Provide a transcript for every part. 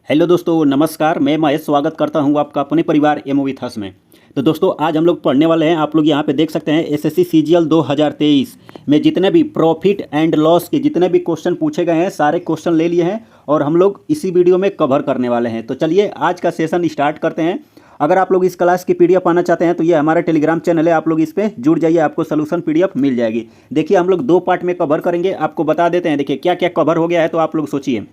Hello दोस्तों, नमस्कार। मैं महेश स्वागत करता हूं आपका अपने परिवार एमओवी थस में। तो दोस्तों, आज हम लोग पढ़ने वाले हैं। आप लोग यहां पे देख सकते हैं एसएससी सीजीएल 2023 में जितने भी प्रॉफिट एंड लॉस के जितने भी क्वेश्चन पूछे गए हैं, सारे क्वेश्चन ले लिए हैं और हम लोग इसी वीडियो में कवर करने वाले हैं। तो चलिए आज का सेशन स्टार्ट करते हैं। अगर आप लोग इस क्लास की पीडीएफ पाना चाहते हैं तो ये हमारा टेलीग्राम चैनल है, आप लोग इस पर जुड़ जाइए, आपको सोल्यूशन पीडीएफ मिल जाएगी। देखिए, हम लोग 2 पार्ट में कवर करेंगे। आपको बता देते हैं, देखिए क्या क्या कवर हो गया है। तो आप लोग सोचिए,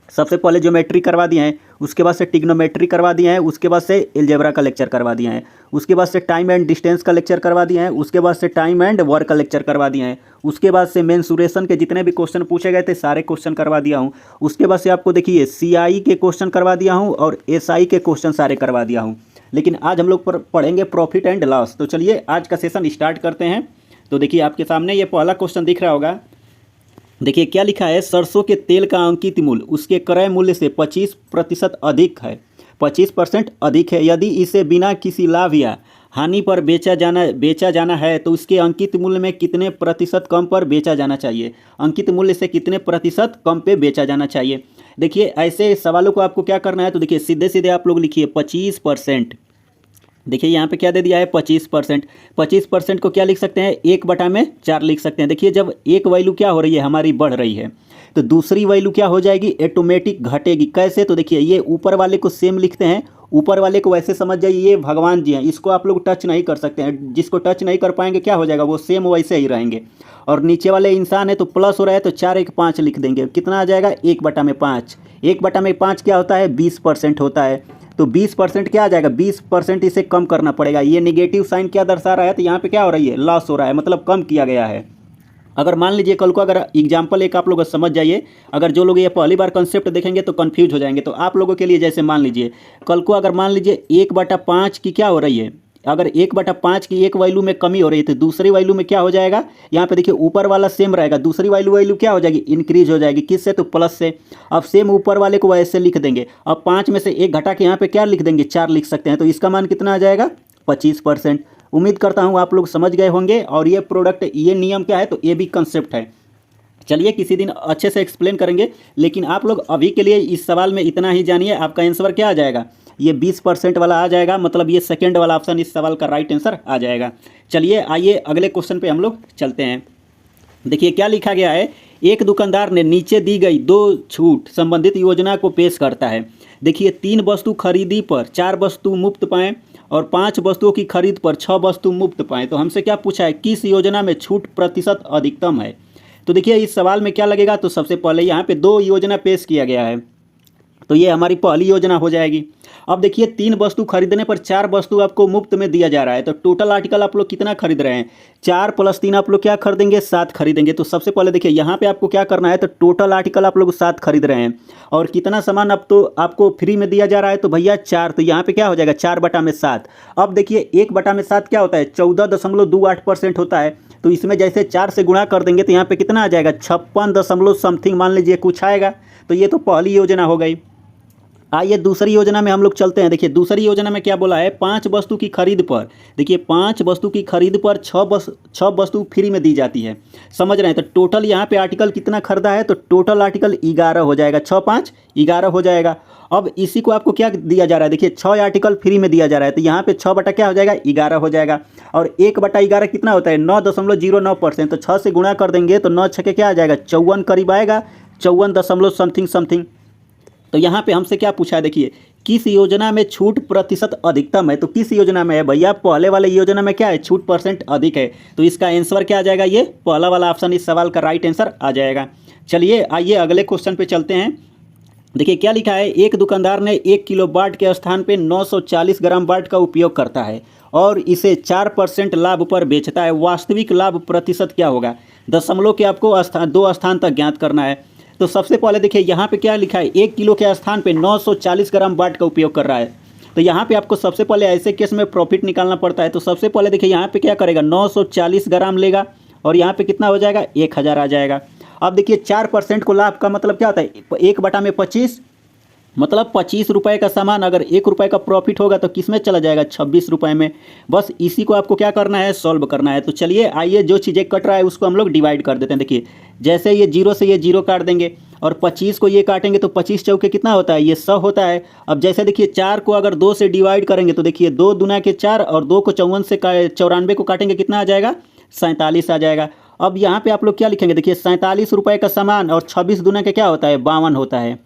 सबसे पहले ज्योमेट्री करवा दिए हैं, उसके बाद से ट्रिग्नोमेट्री करवा दिए हैं, उसके बाद से अलजेब्रा का लेक्चर करवा दिए हैं, उसके बाद से टाइम एंड डिस्टेंस का लेक्चर करवा दिए हैं, उसके बाद से टाइम एंड वर्क का लेक्चर करवा दिए हैं, उसके बाद से मेंसुरेशन के जितने भी क्वेश्चन पूछे गए थे सारे क्वेश्चन करवा दिया हूँ। उसके बाद से आपको देखिए सीआई के क्वेश्चन करवा दिया हूँ और एसआई के क्वेश्चन सारे करवा दिया हूँ। लेकिन आज हम लोग पढ़ेंगे प्रॉफिट एंड लॉस। तो चलिए आज का सेशन स्टार्ट करते हैं। तो देखिए आपके सामने ये पहला क्वेश्चन दिख रहा होगा। देखिए क्या लिखा है, सरसों के तेल का अंकित मूल्य उसके क्रय मूल्य से 25% अधिक है, 25% अधिक है। यदि इसे बिना किसी लाभ या हानि पर बेचा जाना है तो उसके अंकित मूल्य में कितने प्रतिशत कम पर बेचा जाना चाहिए। अंकित मूल्य से कितने प्रतिशत कम पे बेचा जाना चाहिए। देखिए ऐसे सवालों को आपको क्या करना है, तो देखिए सीधे सीधे आप लोग लिखिए 25%। देखिए यहाँ पे क्या दे दिया है 25%। 25% को क्या लिख सकते हैं, 1/4 लिख सकते हैं। देखिए जब एक वैल्यू क्या हो रही है, हमारी बढ़ रही है, तो दूसरी वैल्यू क्या हो जाएगी, ऑटोमेटिक घटेगी। कैसे, तो देखिए ये ऊपर वाले को सेम लिखते हैं, ऊपर वाले को वैसे समझ जाइए ये भगवान जी हैं, इसको आप लोग टच नहीं कर सकते हैं। जिसको टच नहीं कर पाएंगे क्या हो जाएगा, वो सेम वैसे ही रहेंगे। और नीचे वाले इंसान है तो प्लस हो रहा है तो 4 1 5 लिख देंगे। कितना आ जाएगा, 1/5। 1/5 क्या होता है, 20% होता है। तो 20% क्या आ जाएगा, 20% इसे कम करना पड़ेगा। ये नेगेटिव साइन क्या दर्शा रहा है, तो यहाँ पे क्या हो रही है, लॉस हो रहा है, मतलब कम किया गया है। अगर मान लीजिए कल को अगर एग्जाम्पल एक आप लोग समझ जाइए, अगर जो लोग ये पहली बार कंसेप्ट देखेंगे तो कंफ्यूज हो जाएंगे। तो आप लोगों के लिए जैसे मान लीजिए कल को अगर मान लीजिए 1/5 की क्या हो रही है, अगर 1/5 की एक वैल्यू में कमी हो रही है तो दूसरी वैल्यू में क्या हो जाएगा, यहाँ पे देखिए ऊपर वाला सेम रहेगा, दूसरी वैल्यू क्या हो जाएगी, इंक्रीज हो जाएगी। किससे, तो प्लस से। अब सेम ऊपर वाले को वैसे लिख देंगे। अब 5 में से 1 घटा के यहाँ पे क्या लिख देंगे, 4 लिख सकते हैं। तो इसका मान कितना आ जाएगा, 25%। उम्मीद करता हूँ आप लोग समझ गए होंगे। और ये प्रोडक्ट, ये नियम क्या है, तो ये भी कंसेप्ट है। चलिए किसी दिन अच्छे से एक्सप्लेन करेंगे, लेकिन आप लोग अभी के लिए इस सवाल में इतना ही जानिए। आपका आंसर क्या आ जाएगा, ये 20% वाला आ जाएगा, मतलब ये सेकंड वाला ऑप्शन इस सवाल का राइट आंसर आ जाएगा। चलिए आइए अगले क्वेश्चन पे हम लोग चलते हैं। देखिए क्या लिखा गया है, एक दुकानदार ने नीचे दी गई 2 छूट संबंधित योजना को पेश करता है। देखिए 3 वस्तु खरीदी पर 4 वस्तु मुफ्त पाएँ और 5 वस्तुओं की खरीद पर 6 वस्तु मुफ्त पाएँ। तो हमसे क्या पूछा है, किस योजना में छूट प्रतिशत अधिकतम है। तो देखिए इस सवाल में क्या लगेगा, तो सबसे पहले यहाँ पे 2 योजना पेश किया गया है, तो ये हमारी पहली योजना हो जाएगी। अब देखिए 3 वस्तु खरीदने पर 4 वस्तु आपको मुफ्त में दिया जा रहा है। तो टोटल आर्टिकल आप लोग कितना खरीद रहे हैं, 4 + 3 आप लोग क्या खरीदेंगे, 7 खरीदेंगे। तो सबसे पहले देखिए यहाँ पे आपको क्या करना है, तो टोटल आर्टिकल आप लोग 7 खरीद रहे हैं और कितना सामान अब तो आपको फ्री में दिया जा रहा है, तो भैया 4। तो यहाँ पे क्या हो जाएगा, 4/7। अब देखिए 1/7 क्या होता है, 14.28% होता है। तो इसमें जैसे 4 से गुणा कर देंगे तो यहाँ पे कितना आ जाएगा, 56 दशमलव समथिंग मान लीजिए कुछ आएगा। तो ये तो पहली योजना हो गई। आइए दूसरी योजना में हम लोग चलते हैं। देखिए दूसरी योजना में क्या बोला है, 5 वस्तु की खरीद पर, देखिए 5 वस्तु की खरीद पर 6 वस्तु फ्री में दी जाती है। समझ रहे हैं, तो टोटल यहाँ पे आर्टिकल कितना खरीदा है, तो टोटल आर्टिकल 11 हो जाएगा। 6 5 11 हो जाएगा। अब इसी को आपको क्या दिया जा रहा है, देखिए 6 आर्टिकल फ्री में दिया जा रहा है, तो यहाँ पे 6 बटा क्या हो जाएगा, 11 हो जाएगा। और 1/11 कितना होता है, 9.09%। तो 6 से गुणा कर देंगे तो 9 6 क्या आ जाएगा, 54 करीब आएगा, 54 दशमलव समथिंग। तो यहाँ पे हमसे क्या पूछा है, देखिए किस योजना में छूट प्रतिशत अधिकतम है। तो किस योजना में है भैया, पहले वाले योजना में क्या है, छूट % अधिक है। तो इसका आंसर क्या आ जाएगा, ये पहला वाला ऑप्शन इस सवाल का राइट आंसर आ जाएगा। चलिए आइए अगले क्वेश्चन पे चलते हैं। देखिए क्या लिखा है, एक दुकानदार ने 1 किलो वाट के स्थान पे 940 ग्राम वाट का उपयोग करता है और इसे 4% लाभ पर बेचता है। वास्तविक लाभ प्रतिशत क्या होगा, दशमलव के आपको 2 स्थान तक ज्ञात करना है। तो सबसे पहले देखिए यहाँ पे क्या लिखा है, 1 किलो के स्थान पे 940 ग्राम वाट का उपयोग कर रहा है। तो यहाँ पे आपको सबसे पहले ऐसे केस में प्रॉफिट निकालना पड़ता है। तो सबसे पहले देखिए यहाँ पे क्या करेगा, 940 ग्राम लेगा और यहाँ पे कितना हो जाएगा, 1000 आ जाएगा। अब देखिए 4% को लाभ का मतलब क्या होता है, 1/25 मतलब 25 रुपये का सामान अगर 1 रुपये का प्रॉफिट होगा तो किस में चला जाएगा, 26 रुपये में। बस इसी को आपको क्या करना है, सॉल्व करना है। तो चलिए आइए, जो चीज़ें कट रहा है उसको हम लोग डिवाइड कर देते हैं। देखिए जैसे ये 0 से ये 0 काट देंगे और 25 को ये काटेंगे तो 25 चौके कितना होता है, ये 100 होता है। अब जैसे देखिए 4 को अगर 2 से डिवाइड करेंगे तो देखिए 2 दूना के 4 और 2 को 54 से 94 को काटेंगे कितना आ जाएगा, 47 आ जाएगा। अब यहाँ पे आप लोग क्या लिखेंगे, देखिए 47 रुपये का सामान और 26 दूना के क्या होता है, 52 होता है।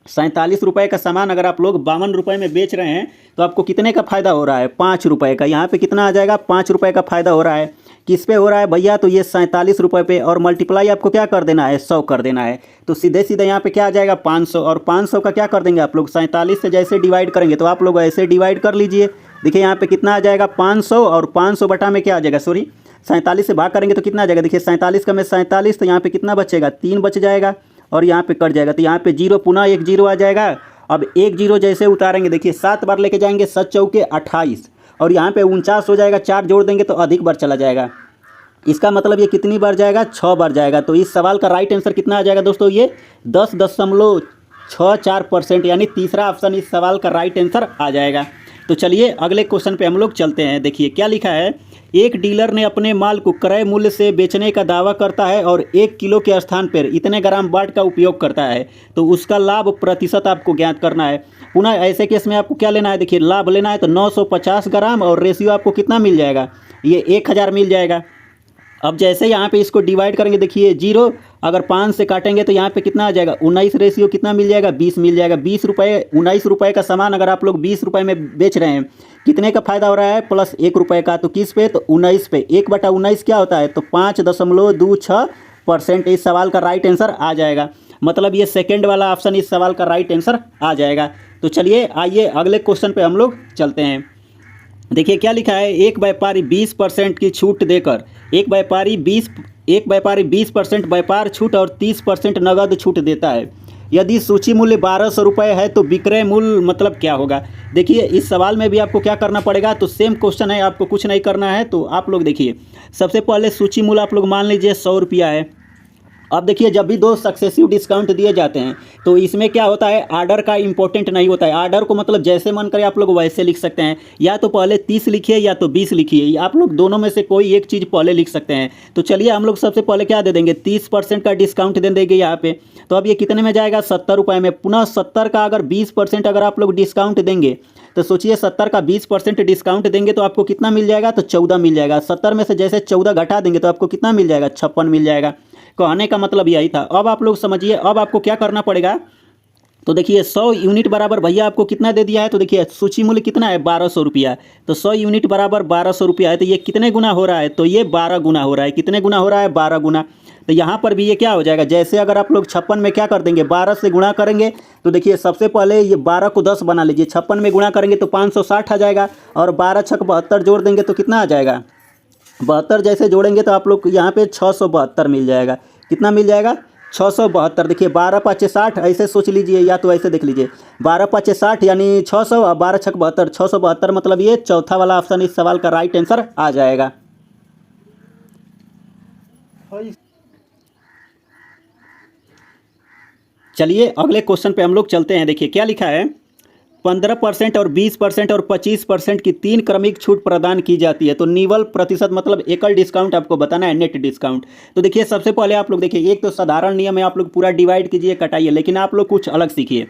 47 रुपये का सामान अगर आप लोग 52 रुपये में बेच रहे हैं तो आपको कितने का फ़ायदा हो रहा है, 5 रुपये का। यहाँ पे कितना आ जाएगा, 5 रुपये का फ़ायदा हो रहा है। किस पे हो रहा है भैया, तो ये 47 रुपये पे, और मल्टीप्लाई आपको क्या कर देना है, 100 कर देना है। तो सीधे सीधे यहाँ पे क्या आ जाएगा, 500, और 500 का क्या कर देंगे आप लोग, 47 से जैसे डिवाइड करेंगे तो आप लोग ऐसे डिवाइड कर लीजिए। देखिए यहाँ पे कितना आ जाएगा, 500, और 500 बटा में क्या आ जाएगा, सॉरी 47 से भाग करेंगे तो कितना आ जाएगा, देखिए 47 का में 47, तो यहाँ पे कितना बचेगा, 3 बच जाएगा और यहाँ पे कट जाएगा। तो यहाँ पे 0 पुनः 1 0 आ जाएगा। अब 1 0 जैसे उतारेंगे, देखिए 7 बार लेके जाएंगे, 7 चौके 28, और यहाँ पे 49 हो जाएगा। 4 जोड़ देंगे तो अधिक बार चला जाएगा। इसका मतलब ये कितनी बार जाएगा, 6 बार जाएगा। तो इस सवाल का राइट आंसर कितना आ जाएगा दोस्तों, ये 10.64%, यानी तीसरा ऑप्शन इस सवाल का राइट आंसर आ जाएगा। तो चलिए अगले क्वेश्चन पे हम लोग चलते हैं। देखिए क्या लिखा है, एक डीलर ने अपने माल को क्रय मूल्य से बेचने का दावा करता है और 1 किलो के स्थान पर इतने ग्राम बाट का उपयोग करता है, तो उसका लाभ प्रतिशत आपको ज्ञात करना है। पुनः ऐसे केस में आपको क्या लेना है, देखिए लाभ लेना है तो 950 ग्राम, और रेशियो आपको कितना मिल जाएगा, ये 1000 मिल जाएगा। अब जैसे यहाँ पे इसको डिवाइड करेंगे, देखिए 0 अगर 5 से काटेंगे तो यहाँ पे कितना आ जाएगा, 19, रेशियो कितना मिल जाएगा, 20 मिल जाएगा। 20 रुपये, 19 रुपये का सामान अगर आप लोग 20 रुपये में बेच रहे हैं, कितने का फ़ायदा हो रहा है, प्लस 1 रुपये का। तो किस पे, तो 19 पे। 1/19 क्या होता है, तो 5.26%। इस सवाल का राइट आंसर आ जाएगा। मतलब ये सेकेंड वाला ऑप्शन इस सवाल का राइट आंसर आ जाएगा। तो चलिए आइए अगले क्वेश्चन पर हम लोग चलते हैं। देखिए क्या लिखा है, एक व्यापारी 20% की छूट देकर, एक व्यापारी 20% व्यापार छूट और 30% नगद छूट देता है। यदि सूची मूल्य 1200 रुपये है तो विक्रय मूल्य मतलब क्या होगा। देखिए इस सवाल में भी आपको क्या करना पड़ेगा, तो सेम क्वेश्चन है, आपको कुछ नहीं करना है। तो आप लोग देखिए सबसे पहले सूची मूल्य आप लोग मान लीजिए 100 रुपया है। अब देखिए जब भी 2 सक्सेसिव डिस्काउंट दिए जाते हैं तो इसमें क्या होता है, आर्डर का इंपॉर्टेंट नहीं होता है। आर्डर को मतलब जैसे मन करे आप लोग वैसे लिख सकते हैं, या तो पहले 30 लिखिए या तो 20 लिखिए, आप लोग दोनों में से कोई एक चीज़ पहले लिख सकते हैं। तो चलिए हम लोग सबसे पहले क्या दे देंगे, 30% का डिस्काउंट दे देंगे यहाँ पे। तो अब ये कितने में जाएगा, 70 रुपये में। पुनः 70 का अगर 20% अगर आप लोग डिस्काउंट देंगे तो सोचिए 70 का 20% डिस्काउंट देंगे तो आपको कितना मिल जाएगा, तो 14 मिल जाएगा। 70 में से जैसे 14 घटा देंगे तो आपको कितना मिल जाएगा, 56 मिल जाएगा। कहने का मतलब यही था। अब आप लोग समझिए, अब आपको क्या करना पड़ेगा, तो देखिए 100 यूनिट बराबर भैया आपको कितना दे दिया है, तो देखिए सूची मूल्य कितना है, 1200 रुपया। तो 100 यूनिट बराबर 1200 रुपया है। तो ये कितने गुना हो रहा है, तो ये 12 गुना हो रहा है। कितने गुना हो रहा है, 12 गुना। तो यहाँ पर भी ये क्या हो जाएगा, जैसे अगर आप लोग 56 में क्या कर देंगे, 12 से गुणा करेंगे। तो देखिए सबसे पहले ये 12 को 10 बना लीजिए, 56 में गुणा करेंगे तो 560 आ जाएगा, और 12 छक 72 जोड़ देंगे तो कितना आ जाएगा, 72 जैसे जोड़ेंगे तो आप लोग यहाँ पे 672 मिल जाएगा। कितना मिल जाएगा, 672। देखिए 12 5 60, ऐसे सोच लीजिए या तो ऐसे देख लीजिए, 12 5 60 यानी 600, और 12 छक 72, 672। मतलब ये चौथा वाला ऑप्शन इस सवाल का राइट आंसर आ जाएगा। चलिए अगले क्वेश्चन पे हम लोग चलते हैं। देखिए क्या लिखा है, 15% और 20% और 25% की 3 क्रमिक छूट प्रदान की जाती है। तो निवल प्रतिशत मतलब एकल डिस्काउंट आपको बताना है, नेट डिस्काउंट। तो देखिए सबसे पहले आप लोग देखिए, एक तो साधारण नियम है, आप लोग पूरा डिवाइड कीजिए कटाइए, लेकिन आप लोग कुछ अलग सीखिए।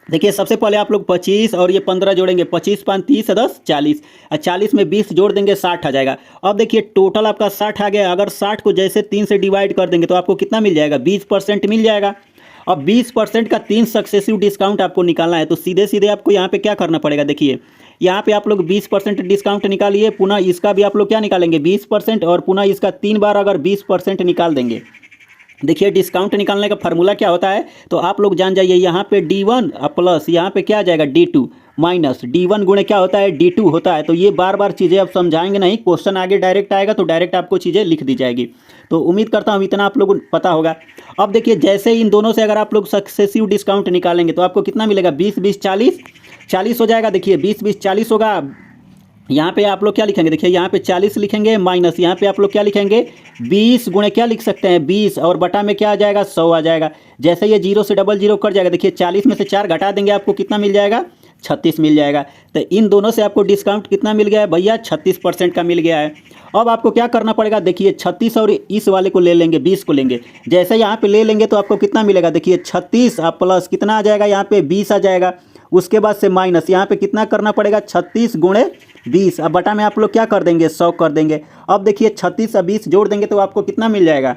देखिए सबसे पहले आप लोग 25 और ये 15 जोड़ेंगे, 25 5 30 10 40, और 40 में 20 जोड़ देंगे, 60 आ जाएगा। अब देखिए टोटल आपका 60 आ गया। अगर 60 को जैसे 3 से डिवाइड कर देंगे तो आपको कितना मिल जाएगा, 20% मिल जाएगा। अब 20% का 3 सक्सेसिव डिस्काउंट आपको निकालना है। तो सीधे सीधे आपको यहाँ पे क्या करना पड़ेगा, देखिए यहाँ पे आप लोग 20% डिस्काउंट निकालिए, पुनः इसका भी आप लोग क्या निकालेंगे, 20%, और पुनः इसका 3 बार अगर 20% निकाल देंगे। देखिए डिस्काउंट निकालने का फार्मूला क्या होता है, तो आप लोग जान जाइए। यहाँ पे D1 प्लस यहाँ पे क्या आ जाएगा, D2 माइनस D1 गुणे क्या होता है, D2 होता है। तो ये बार बार चीज़ें आप समझाएंगे नहीं, क्वेश्चन आगे डायरेक्ट आएगा तो डायरेक्ट आपको चीज़ें लिख दी जाएगी। तो उम्मीद करता हूँ इतना आप लोग पता होगा। अब देखिए जैसे इन दोनों से अगर आप लोग सक्सेसिव डिस्काउंट निकालेंगे तो आपको कितना मिलेगा, 20 20 40 40 हो जाएगा। देखिए 20 20 40 होगा, यहाँ पे आप लोग क्या लिखेंगे, देखिए यहाँ पे 40 लिखेंगे माइनस यहाँ पे आप लोग क्या लिखेंगे 20 गुणे क्या लिख सकते हैं 20 और बटा में क्या आ जाएगा 100 आ जाएगा। जैसे ये 0 से डबल 0 कट जाएगा, देखिए 40 में से 4 घटा देंगे आपको कितना मिल जाएगा 36 मिल जाएगा। तो इन दोनों से आपको डिस्काउंट कितना मिल गया है भैया 36% का मिल गया है। अब आपको क्या करना पड़ेगा, देखिए 36 और इस वाले को ले लेंगे 20 को लेंगे, जैसे यहाँ पे ले लेंगे तो आपको कितना मिलेगा, देखिए 36 आप प्लस कितना आ जाएगा यहाँ पे 20 आ जाएगा। उसके बाद से माइनस यहाँ पे कितना करना पड़ेगा 36 गुणे 20, अब बटा में आप लोग क्या कर देंगे 100 कर देंगे। अब देखिए 36 और 20 जोड़ देंगे तो आपको कितना मिल जाएगा,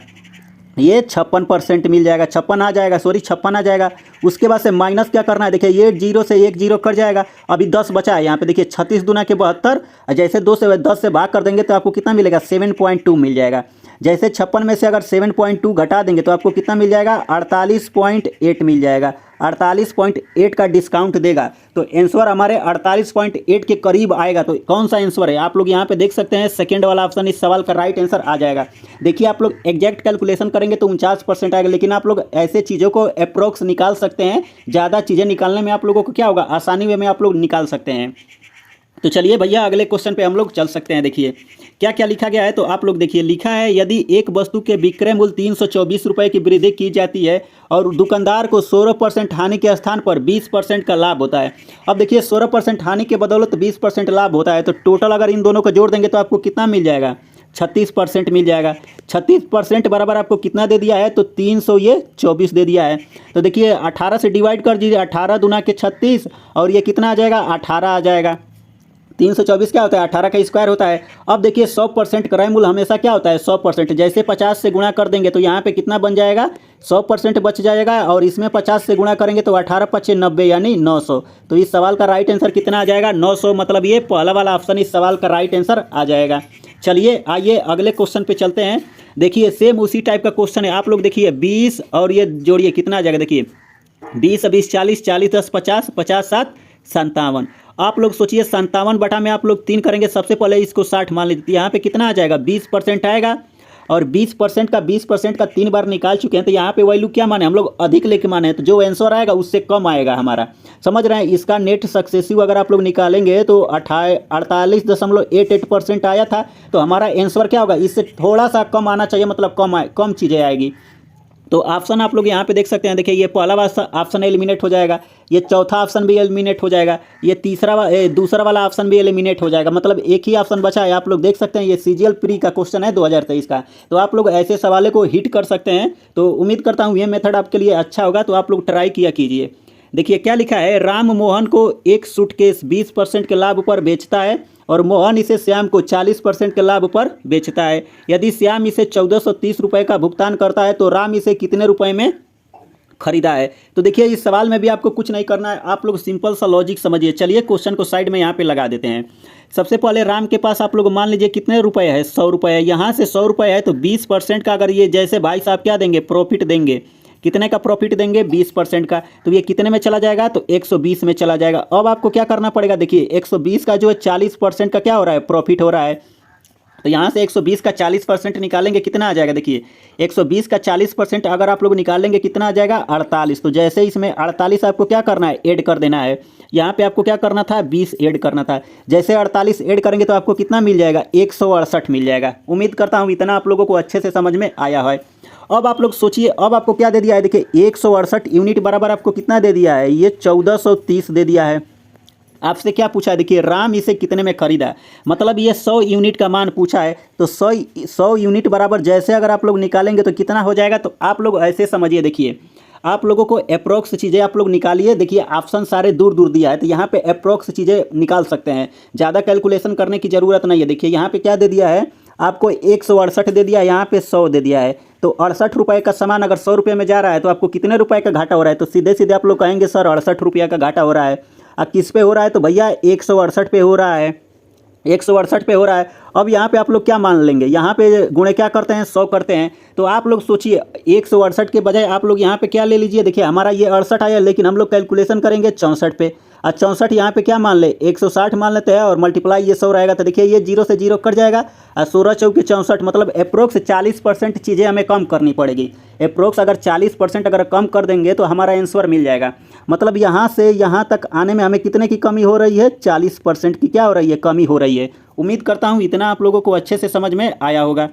ये 56% मिल जाएगा, 56 आ जाएगा, सॉरी 56 आ जाएगा। उसके बाद से माइनस क्या करना है, देखिए ये 0 से 1 0 कट जाएगा, अभी 10 बचा है यहाँ पे, देखिए 36 दूना के 72, जैसे 2 से 10 से भाग कर देंगे तो आपको कितना मिलेगा 7.2 मिल जाएगा। जैसे 56 में से अगर 7.2 घटा देंगे तो आपको कितना मिल जाएगा 48.8 मिल जाएगा। 48.8 का डिस्काउंट देगा तो आंसर हमारे 48.8 के करीब आएगा। तो कौन सा आंसर है आप लोग यहाँ पे देख सकते हैं, सेकंड वाला ऑप्शन इस सवाल का राइट आंसर आ जाएगा। देखिए आप लोग एग्जैक्ट कैलकुलेशन करेंगे तो 49% आएगा, लेकिन आप लोग ऐसे चीज़ों को अप्रोक्स निकाल सकते हैं, ज़्यादा चीज़ें निकालने में आप लोगों को क्या होगा आसानी वे में आप लोग निकाल सकते हैं। तो चलिए भैया अगले क्वेश्चन पे हम लोग चल सकते हैं। देखिए क्या क्या लिखा गया है, तो आप लोग देखिए लिखा है यदि एक वस्तु के विक्रय मूल्य 324 रुपये की वृद्धि की जाती है और दुकानदार को 16% हानि के स्थान पर 20% का लाभ होता है। अब देखिए 16% हानि के बदौलत 20% लाभ होता है, तो टोटल अगर इन दोनों को जोड़ देंगे तो आपको कितना मिल जाएगा 36% मिल जाएगा। 36% बराबर आपको कितना दे दिया है, तो 324 दे दिया है। तो देखिए 18 से डिवाइड कर दीजिए, 18 दूना के 36 और ये कितना आ जाएगा 18 आ जाएगा। 324 क्या होता है 18 का स्क्वायर होता है। अब देखिए 100% क्रय मूल्य हमेशा क्या होता है 100%, जैसे 50 से गुणा कर देंगे तो यहाँ पे कितना बन जाएगा 100% बच जाएगा, और इसमें 50 से गुणा करेंगे तो 18 पच्चे 90 यानी 900। तो इस सवाल का राइट आंसर कितना आ जाएगा 900, मतलब ये पहला वाला ऑप्शन इस सवाल का राइट आंसर आ जाएगा। चलिए आइए अगले क्वेश्चन पे चलते हैं। देखिए सेम उसी टाइप का क्वेश्चन है, आप लोग देखिए 20 और ये जोड़िए कितना आ जाएगा, देखिए 20 20 40 40 10 50 50 7 57। आप लोग सोचिए 57 बटा में आप लोग 3 करेंगे, सबसे पहले इसको 60 मान लीजिए, यहाँ पे कितना आ जाएगा 20% आएगा, और 20% का 20% का 3 बार निकाल चुके हैं, तो यहाँ पे वैल्यू क्या माने हम लोग अधिक लेके माने हैं, तो जो आंसर आएगा उससे कम आएगा हमारा, समझ रहे हैं। इसका नेट सक्सेसिव अगर आप लोग निकालेंगे तो 48.88% आया था, तो हमारा आंसर क्या होगा इससे थोड़ा सा कम आना चाहिए, मतलब कम चीज़ें आएगी। तो ऑप्शन आप लोग यहाँ पे देख सकते हैं, देखिए ये पहला वाला ऑप्शन एलिमिनेट हो जाएगा, ये चौथा ऑप्शन भी एलिमिनेट हो जाएगा, ये दूसरा वाला ऑप्शन भी एलिमिनेट हो जाएगा, मतलब एक ही ऑप्शन बचा है। आप लोग देख सकते हैं ये सीजीएल प्री का क्वेश्चन है 2023 का, तो आप लोग ऐसे सवालों को हिट कर सकते हैं। तो उम्मीद करता हूँ ये मेथड आपके लिए अच्छा होगा, तो आप लोग ट्राई किया कीजिए। देखिए क्या लिखा है, राम मोहन को एक सूटकेस 20% के लाभ पर बेचता है और मोहन इसे श्याम को 40% के लाभ पर बेचता है। यदि श्याम इसे 1430 रुपये का भुगतान करता है तो राम इसे कितने रुपए में खरीदा है। तो देखिए इस सवाल में भी आपको कुछ नहीं करना है, आप लोग सिंपल सा लॉजिक समझिए। चलिए क्वेश्चन को साइड में यहाँ पे लगा देते हैं। सबसे पहले राम के पास आप लोग मान लीजिए कितने रुपए है 100 रुपये है, यहाँ से 100 रुपये है तो 20% का अगर ये जैसे भाई साहब क्या देंगे प्रॉफिट देंगे, कितने का प्रॉफिट देंगे 20% का, तो ये कितने में चला जाएगा तो 120 में चला जाएगा। अब आपको क्या करना पड़ेगा, देखिए 120 का जो है 40% का क्या हो रहा है प्रॉफिट हो रहा है, तो यहाँ से 120 का 40% निकालेंगे कितना आ जाएगा, देखिए 120 का 40% अगर आप लोग निकालेंगे कितना आ जाएगा 48। तो जैसे इसमें 48 आपको क्या करना है ऐड कर देना है, यहाँ पे आपको क्या करना था 20 ऐड करना था। जैसे 48 ऐड करेंगे तो आपको कितना मिल जाएगा 168 मिल जाएगा। उम्मीद करता हूँ इतना आप लोगों को अच्छे से समझ में आया है। अब आप लोग सोचिए अब आपको क्या दे दिया है, देखिए 168 यूनिट बराबर आपको कितना दे दिया है, ये 1430 दे दिया है। आपसे क्या पूछा है, देखिए राम इसे कितने में खरीदा, मतलब ये 100 यूनिट का मान पूछा है, तो 100 यूनिट बराबर जैसे अगर आप लोग निकालेंगे तो कितना हो जाएगा, तो आप लोग ऐसे समझिए। देखिए आप लोगों को अप्रोक्स चीज़ें आप लोग निकालिए, देखिए ऑप्शन सारे दूर दूर दिया है तो यहाँ पे अप्रोक्स चीज़ें निकाल सकते हैं, ज़्यादा कैलकुलेशन करने की ज़रूरत नहीं है। देखिए यहाँ पे क्या दे दिया है आपको 168 दे दिया है, यहाँ पे 100 दे दिया है, तो 68 रुपये का सामान अगर 100 रुपये में जा रहा है तो आपको कितने रुपए का घाटा हो रहा है, तो सीधे सीधे आप लोग कहेंगे सर 68 रुपये का घाटा हो रहा है। अब किस पे हो रहा है, तो भैया 168 पे हो रहा है, 168 पे हो रहा है। अब यहाँ पे आप लोग क्या मान लेंगे, यहाँ पे गुणे क्या करते हैं 100 करते हैं, तो आप लोग सोचिए 168 के बजाय आप लोग यहाँ पे क्या ले लीजिए, देखिए हमारा ये 68 आया, लेकिन हम लोग कैलकुलेशन करेंगे 64 पे, और 64 यहाँ पे क्या मान ले 160 मान लेते हैं, और मल्टीप्लाई ये 100 रहेगा, तो देखिए ये 0 से 0 कट जाएगा, और 16 चौके 64, मतलब अप्रोक्स 40% चीज़ें हमें कम करनी पड़ेगी। अप्रोक्स अगर 40% अगर कम कर देंगे तो हमारा आंसर मिल जाएगा। मतलब यहाँ से यहाँ तक आने में हमें कितने की कमी हो रही है, 40% की क्या हो रही है, कमी हो रही है। उम्मीद करता हूँ इतना आप लोगों को अच्छे से समझ में आया होगा।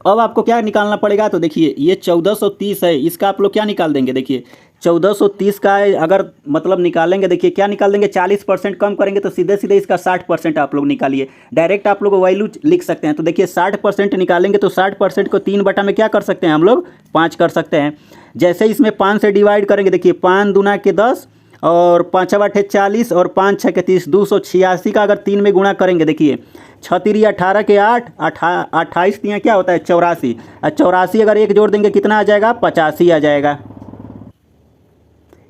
अब आपको क्या निकालना पड़ेगा, तो देखिए ये 1430 है, इसका आप लोग क्या निकाल देंगे, देखिए 1430 का अगर मतलब निकालेंगे, देखिए क्या निकाल देंगे, 40% कम करेंगे तो सीधे सीधे इसका 60% आप लोग निकालिए। डायरेक्ट आप लोग वैल्यू लिख सकते हैं। तो देखिए 60% निकालेंगे तो 60% को 3 बटा में क्या कर सकते हैं हम लोग, 5 कर सकते हैं। जैसे इसमें 5 से डिवाइड करेंगे, देखिए 5 दूना के 10 और 5 आठे 40 और 5 छः के 30, 286 का अगर 3 में गुणा करेंगे, देखिए 6 तिरी 18 के 8, 28 तियाँ क्या होता है 84, और 84 अगर एक जोड़ देंगे कितना आ जाएगा, 85 आ जाएगा।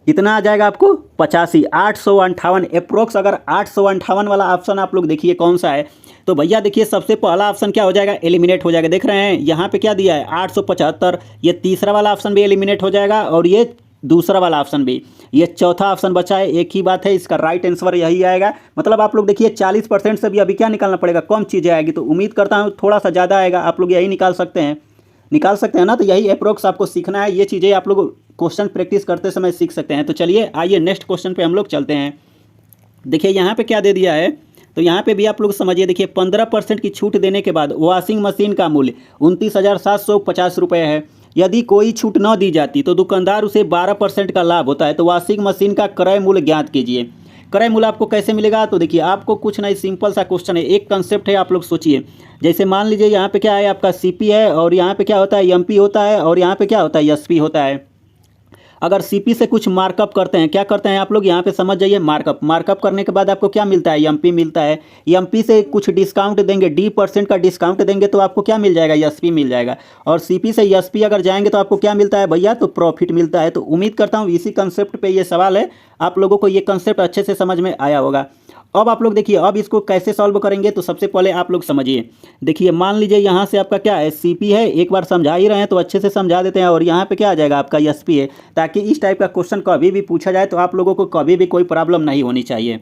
कितना आ जाएगा आपको, 85, 858 अप्रोक्स। अगर 858 वाला ऑप्शन आप लोग देखिए कौन सा है, तो भैया देखिए सबसे पहला ऑप्शन क्या हो जाएगा, एलिमिनेट हो जाएगा। देख रहे हैं यहाँ पे क्या दिया है 875, ये तीसरा वाला ऑप्शन भी एलिमिनेट हो जाएगा और ये दूसरा वाला ऑप्शन भी, ये चौथा ऑप्शन बचा है। एक ही बात है, इसका राइट आंसर यही आएगा। मतलब आप लोग देखिए 40% से भी अभी क्या निकालना पड़ेगा, कम चीज़ें आएगी। तो उम्मीद करता हूँ थोड़ा सा ज़्यादा आएगा, आप लोग यही निकाल सकते हैं ना। तो यही अप्रोक्स आपको सीखना है, ये चीज़ें आप लोग क्वेश्चन प्रैक्टिस करते समय सीख सकते हैं। तो चलिए आइए नेक्स्ट क्वेश्चन पे हम लोग चलते हैं। देखिए यहाँ पे क्या दे दिया है, तो यहाँ पे भी आप लोग समझिए। देखिए 15% की छूट देने के बाद वॉशिंग मशीन का मूल्य 29,750 रुपये है। यदि कोई छूट न दी जाती तो दुकानदार उसे 12% का लाभ होता है। तो वॉशिंग मशीन का क्रय मूल्य ज्ञात कीजिए। क्रय मूल्य आपको कैसे मिलेगा, तो देखिए आपको कुछ नहीं, सिंपल सा क्वेश्चन है, एक कंसेप्ट है। आप लोग सोचिए, जैसे मान लीजिए यहाँ पे क्या है आपका सीपी है और यहाँ पे क्या होता है एमपी होता है और यहाँ पे क्या होता है एसपी होता है। अगर सीपी से कुछ मार्कअप करते हैं, क्या करते हैं आप लोग यहाँ पे समझ जाइए, मार्कअप करने के बाद आपको क्या मिलता है, एमपी मिलता है। एमपी से कुछ डिस्काउंट देंगे, D% का डिस्काउंट देंगे तो आपको क्या मिल जाएगा, एसपी मिल जाएगा। और सीपी से एसपी अगर जाएंगे तो आपको क्या मिलता है भैया, तो प्रॉफिट मिलता है। तो उम्मीद करता हूँ इसी कंसेप्ट पे ये सवाल है, आप लोगों को ये कंसेप्ट अच्छे से समझ में आया होगा। अब आप लोग देखिए, अब इसको कैसे सॉल्व करेंगे, तो सबसे पहले आप लोग समझिए। देखिए मान लीजिए यहाँ से आपका क्या है, सीपी है, एक बार समझा ही रहे हैं तो अच्छे से समझा देते हैं। और यहाँ पे क्या आ जाएगा आपका एसपी है, ताकि इस टाइप का क्वेश्चन कभी भी पूछा जाए तो आप लोगों को कभी भी कोई प्रॉब्लम नहीं होनी चाहिए।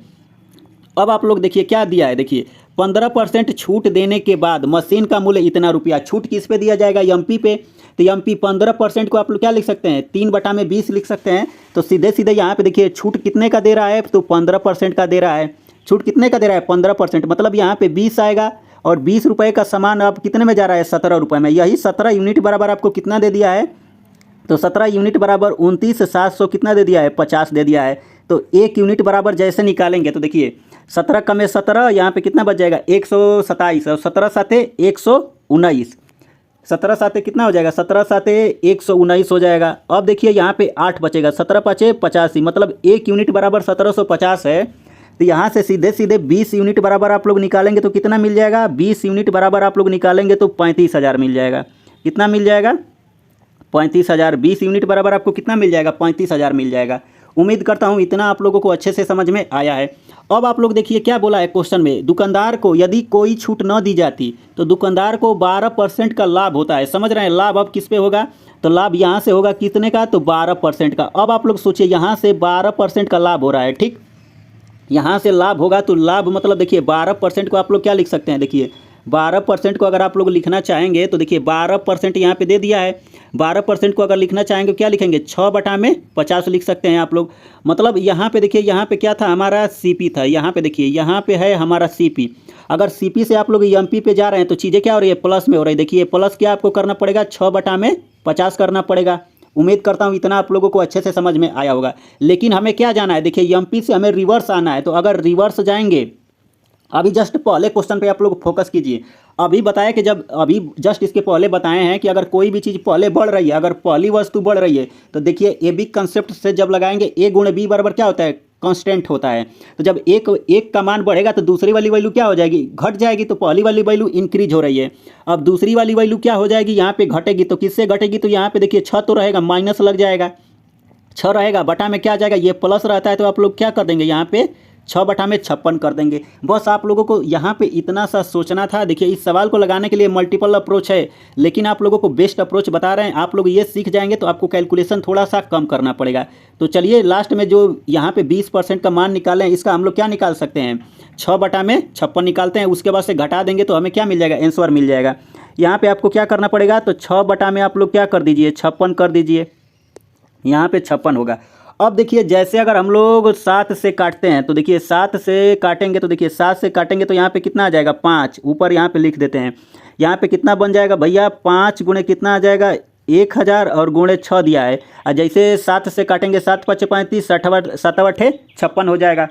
अब आप लोग देखिए क्या दिया है, देखिए 15% छूट देने के बाद मशीन का मूल्य इतना रुपया। छूट किस पे दिया जाएगा, एमपी पे। तो एमपी 15% को आप लोग क्या लिख सकते हैं, 3/20 लिख सकते हैं। तो सीधे सीधे यहाँ पे देखिए छूट कितने का दे रहा है, तो 15% का दे रहा है। छूट कितने का दे रहा है, 15%, मतलब यहाँ पे 20 आएगा। और 20 रुपये का सामान अब कितने में जा रहा है, 17 रुपये में। यही 17 यूनिट बराबर आपको कितना दे दिया है, तो 17 यूनिट बराबर 29,700 कितना दे दिया है, 50 दे दिया है। तो 1 यूनिट बराबर जैसे निकालेंगे तो देखिए 17 कम में 17, यहाँ पे कितना बच जाएगा, 127 और 17 साथे 119, 17 साथे कितना हो जाएगा, 17 साथे 119 हो जाएगा। अब देखिए यहाँ पे 8 बचेगा, 17 5 85, मतलब 1 यूनिट बराबर 1750 है। तो यहाँ से सीधे सीधे 20 यूनिट बराबर आप लोग निकालेंगे तो कितना मिल जाएगा, 20 यूनिट बराबर आप लोग निकालेंगे तो 35,000 मिल जाएगा। कितना मिल जाएगा, 35,000। 20 यूनिट बराबर आपको कितना मिल जाएगा, 35,000 मिल जाएगा। उम्मीद करता हूँ इतना आप लोगों को अच्छे से समझ में आया है। अब आप लोग देखिए क्या बोला है क्वेश्चन में, दुकानदार को यदि कोई छूट न दी जाती तो दुकानदार को 12% का लाभ होता है। समझ रहे हैं, लाभ अब किस पे होगा, तो लाभ यहाँ से होगा कितने का, तो 12% का। अब आप लोग सोचिए यहाँ से 12% का लाभ हो रहा है, ठीक, यहाँ से लाभ होगा तो लाभ मतलब देखिए 12% को आप लोग क्या लिख सकते हैं, देखिए 12% को अगर आप लोग लिखना चाहेंगे तो देखिए 12% यहाँ पे दे दिया है। 12% को अगर लिखना चाहेंगे क्या लिखेंगे, 6/50 लिख सकते हैं आप लोग। मतलब यहाँ पे देखिए, यहाँ पे क्या था हमारा सीपी था, यहाँ पे देखिए यहाँ पे है हमारा सीपी। अगर सीपी से आप लोग एमपी पे जा रहे हैं तो चीज़ें क्या हो रही है, प्लस में हो रही है। देखिए प्लस क्या आपको करना पड़ेगा, 6/50 करना पड़ेगा। उम्मीद करता हूँ इतना आप लोगों को अच्छे से समझ में आया होगा। लेकिन हमें क्या जाना है, देखिए एमपी से हमें रिवर्स आना है। तो अगर रिवर्स जाएंगे, अभी जस्ट पहले क्वेश्चन पे आप लोग फोकस कीजिए। अभी बताया कि जब अभी जस्ट इसके पहले बताए हैं कि अगर कोई भी चीज़ पहले बढ़ रही है, अगर पहली वस्तु बढ़ रही है तो देखिए ए बी कंसेप्ट से जब लगाएंगे, A गुणे B बराबर क्या होता है, कांस्टेंट होता है। तो जब एक का मान बढ़ेगा तो दूसरी वाली वैल्यू क्या हो जाएगी, घट जाएगी। तो पहली वाली वैल्यू इंक्रीज हो रही है, अब दूसरी वाली वैल्यू क्या हो जाएगी, यहाँ पे घटेगी। तो किससे घटेगी, तो यहाँ पे देखिए 6 तो रहेगा, माइनस लग जाएगा, 6 रहेगा, बटा में क्या जाएगा, ये प्लस रहता है तो आप लोग क्या कर देंगे, यहाँ पे 6/56 कर देंगे। बस आप लोगों को यहाँ पे इतना सा सोचना था। देखिए इस सवाल को लगाने के लिए मल्टीपल अप्रोच है, लेकिन आप लोगों को बेस्ट अप्रोच बता रहे हैं। आप लोग ये सीख जाएंगे तो आपको कैलकुलेशन थोड़ा सा कम करना पड़ेगा। तो चलिए लास्ट में जो यहाँ पे 20% का मान निकालें, इसका हम लोग क्या निकाल सकते हैं, 6/56 निकालते हैं। उसके बाद से घटा देंगे तो हमें क्या मिल जाएगा, आंसर मिल जाएगा। यहाँ पे आपको क्या करना पड़ेगा, तो 6 बटा में आप लोग क्या कर दीजिए, 56 कर दीजिए। यहाँ पे 56 होगा। अब देखिए जैसे अगर हम लोग 7 से काटते हैं तो देखिए 7 से काटेंगे तो देखिए 7 से काटेंगे तो यहाँ पे कितना आ जाएगा, 5। ऊपर यहाँ पे लिख देते हैं। यहाँ पे कितना बन जाएगा भैया, 5 गुणे कितना आ जाएगा, 1000 और गुणे 6 दिया है। और जैसे 7 से काटेंगे, 7 5 35, 7 8 56 हो जाएगा।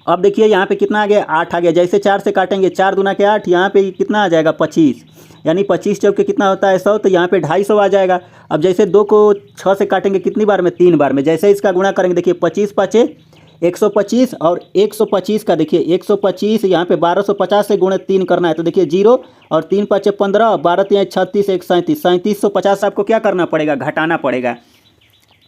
अब देखिए यहाँ पे कितना आ गया, 8 आ गया। जैसे 4 से काटेंगे, 4 दूना के 8, यहाँ पे कितना आ जाएगा, 25। यानी 25 चौके कितना होता है, 100, तो यहाँ पे 250 आ जाएगा। अब जैसे 2 को 6 से काटेंगे कितनी बार में, 3 बार में। जैसे इसका गुणा करेंगे देखिए 25 5 125 और 125 का देखिए 125, यहाँ पे 1250 से गुणे 3 करना है तो देखिए 0 और 3 5 15, 12 3 36, 1 37, 3750 आपको क्या करना पड़ेगा, घटाना पड़ेगा।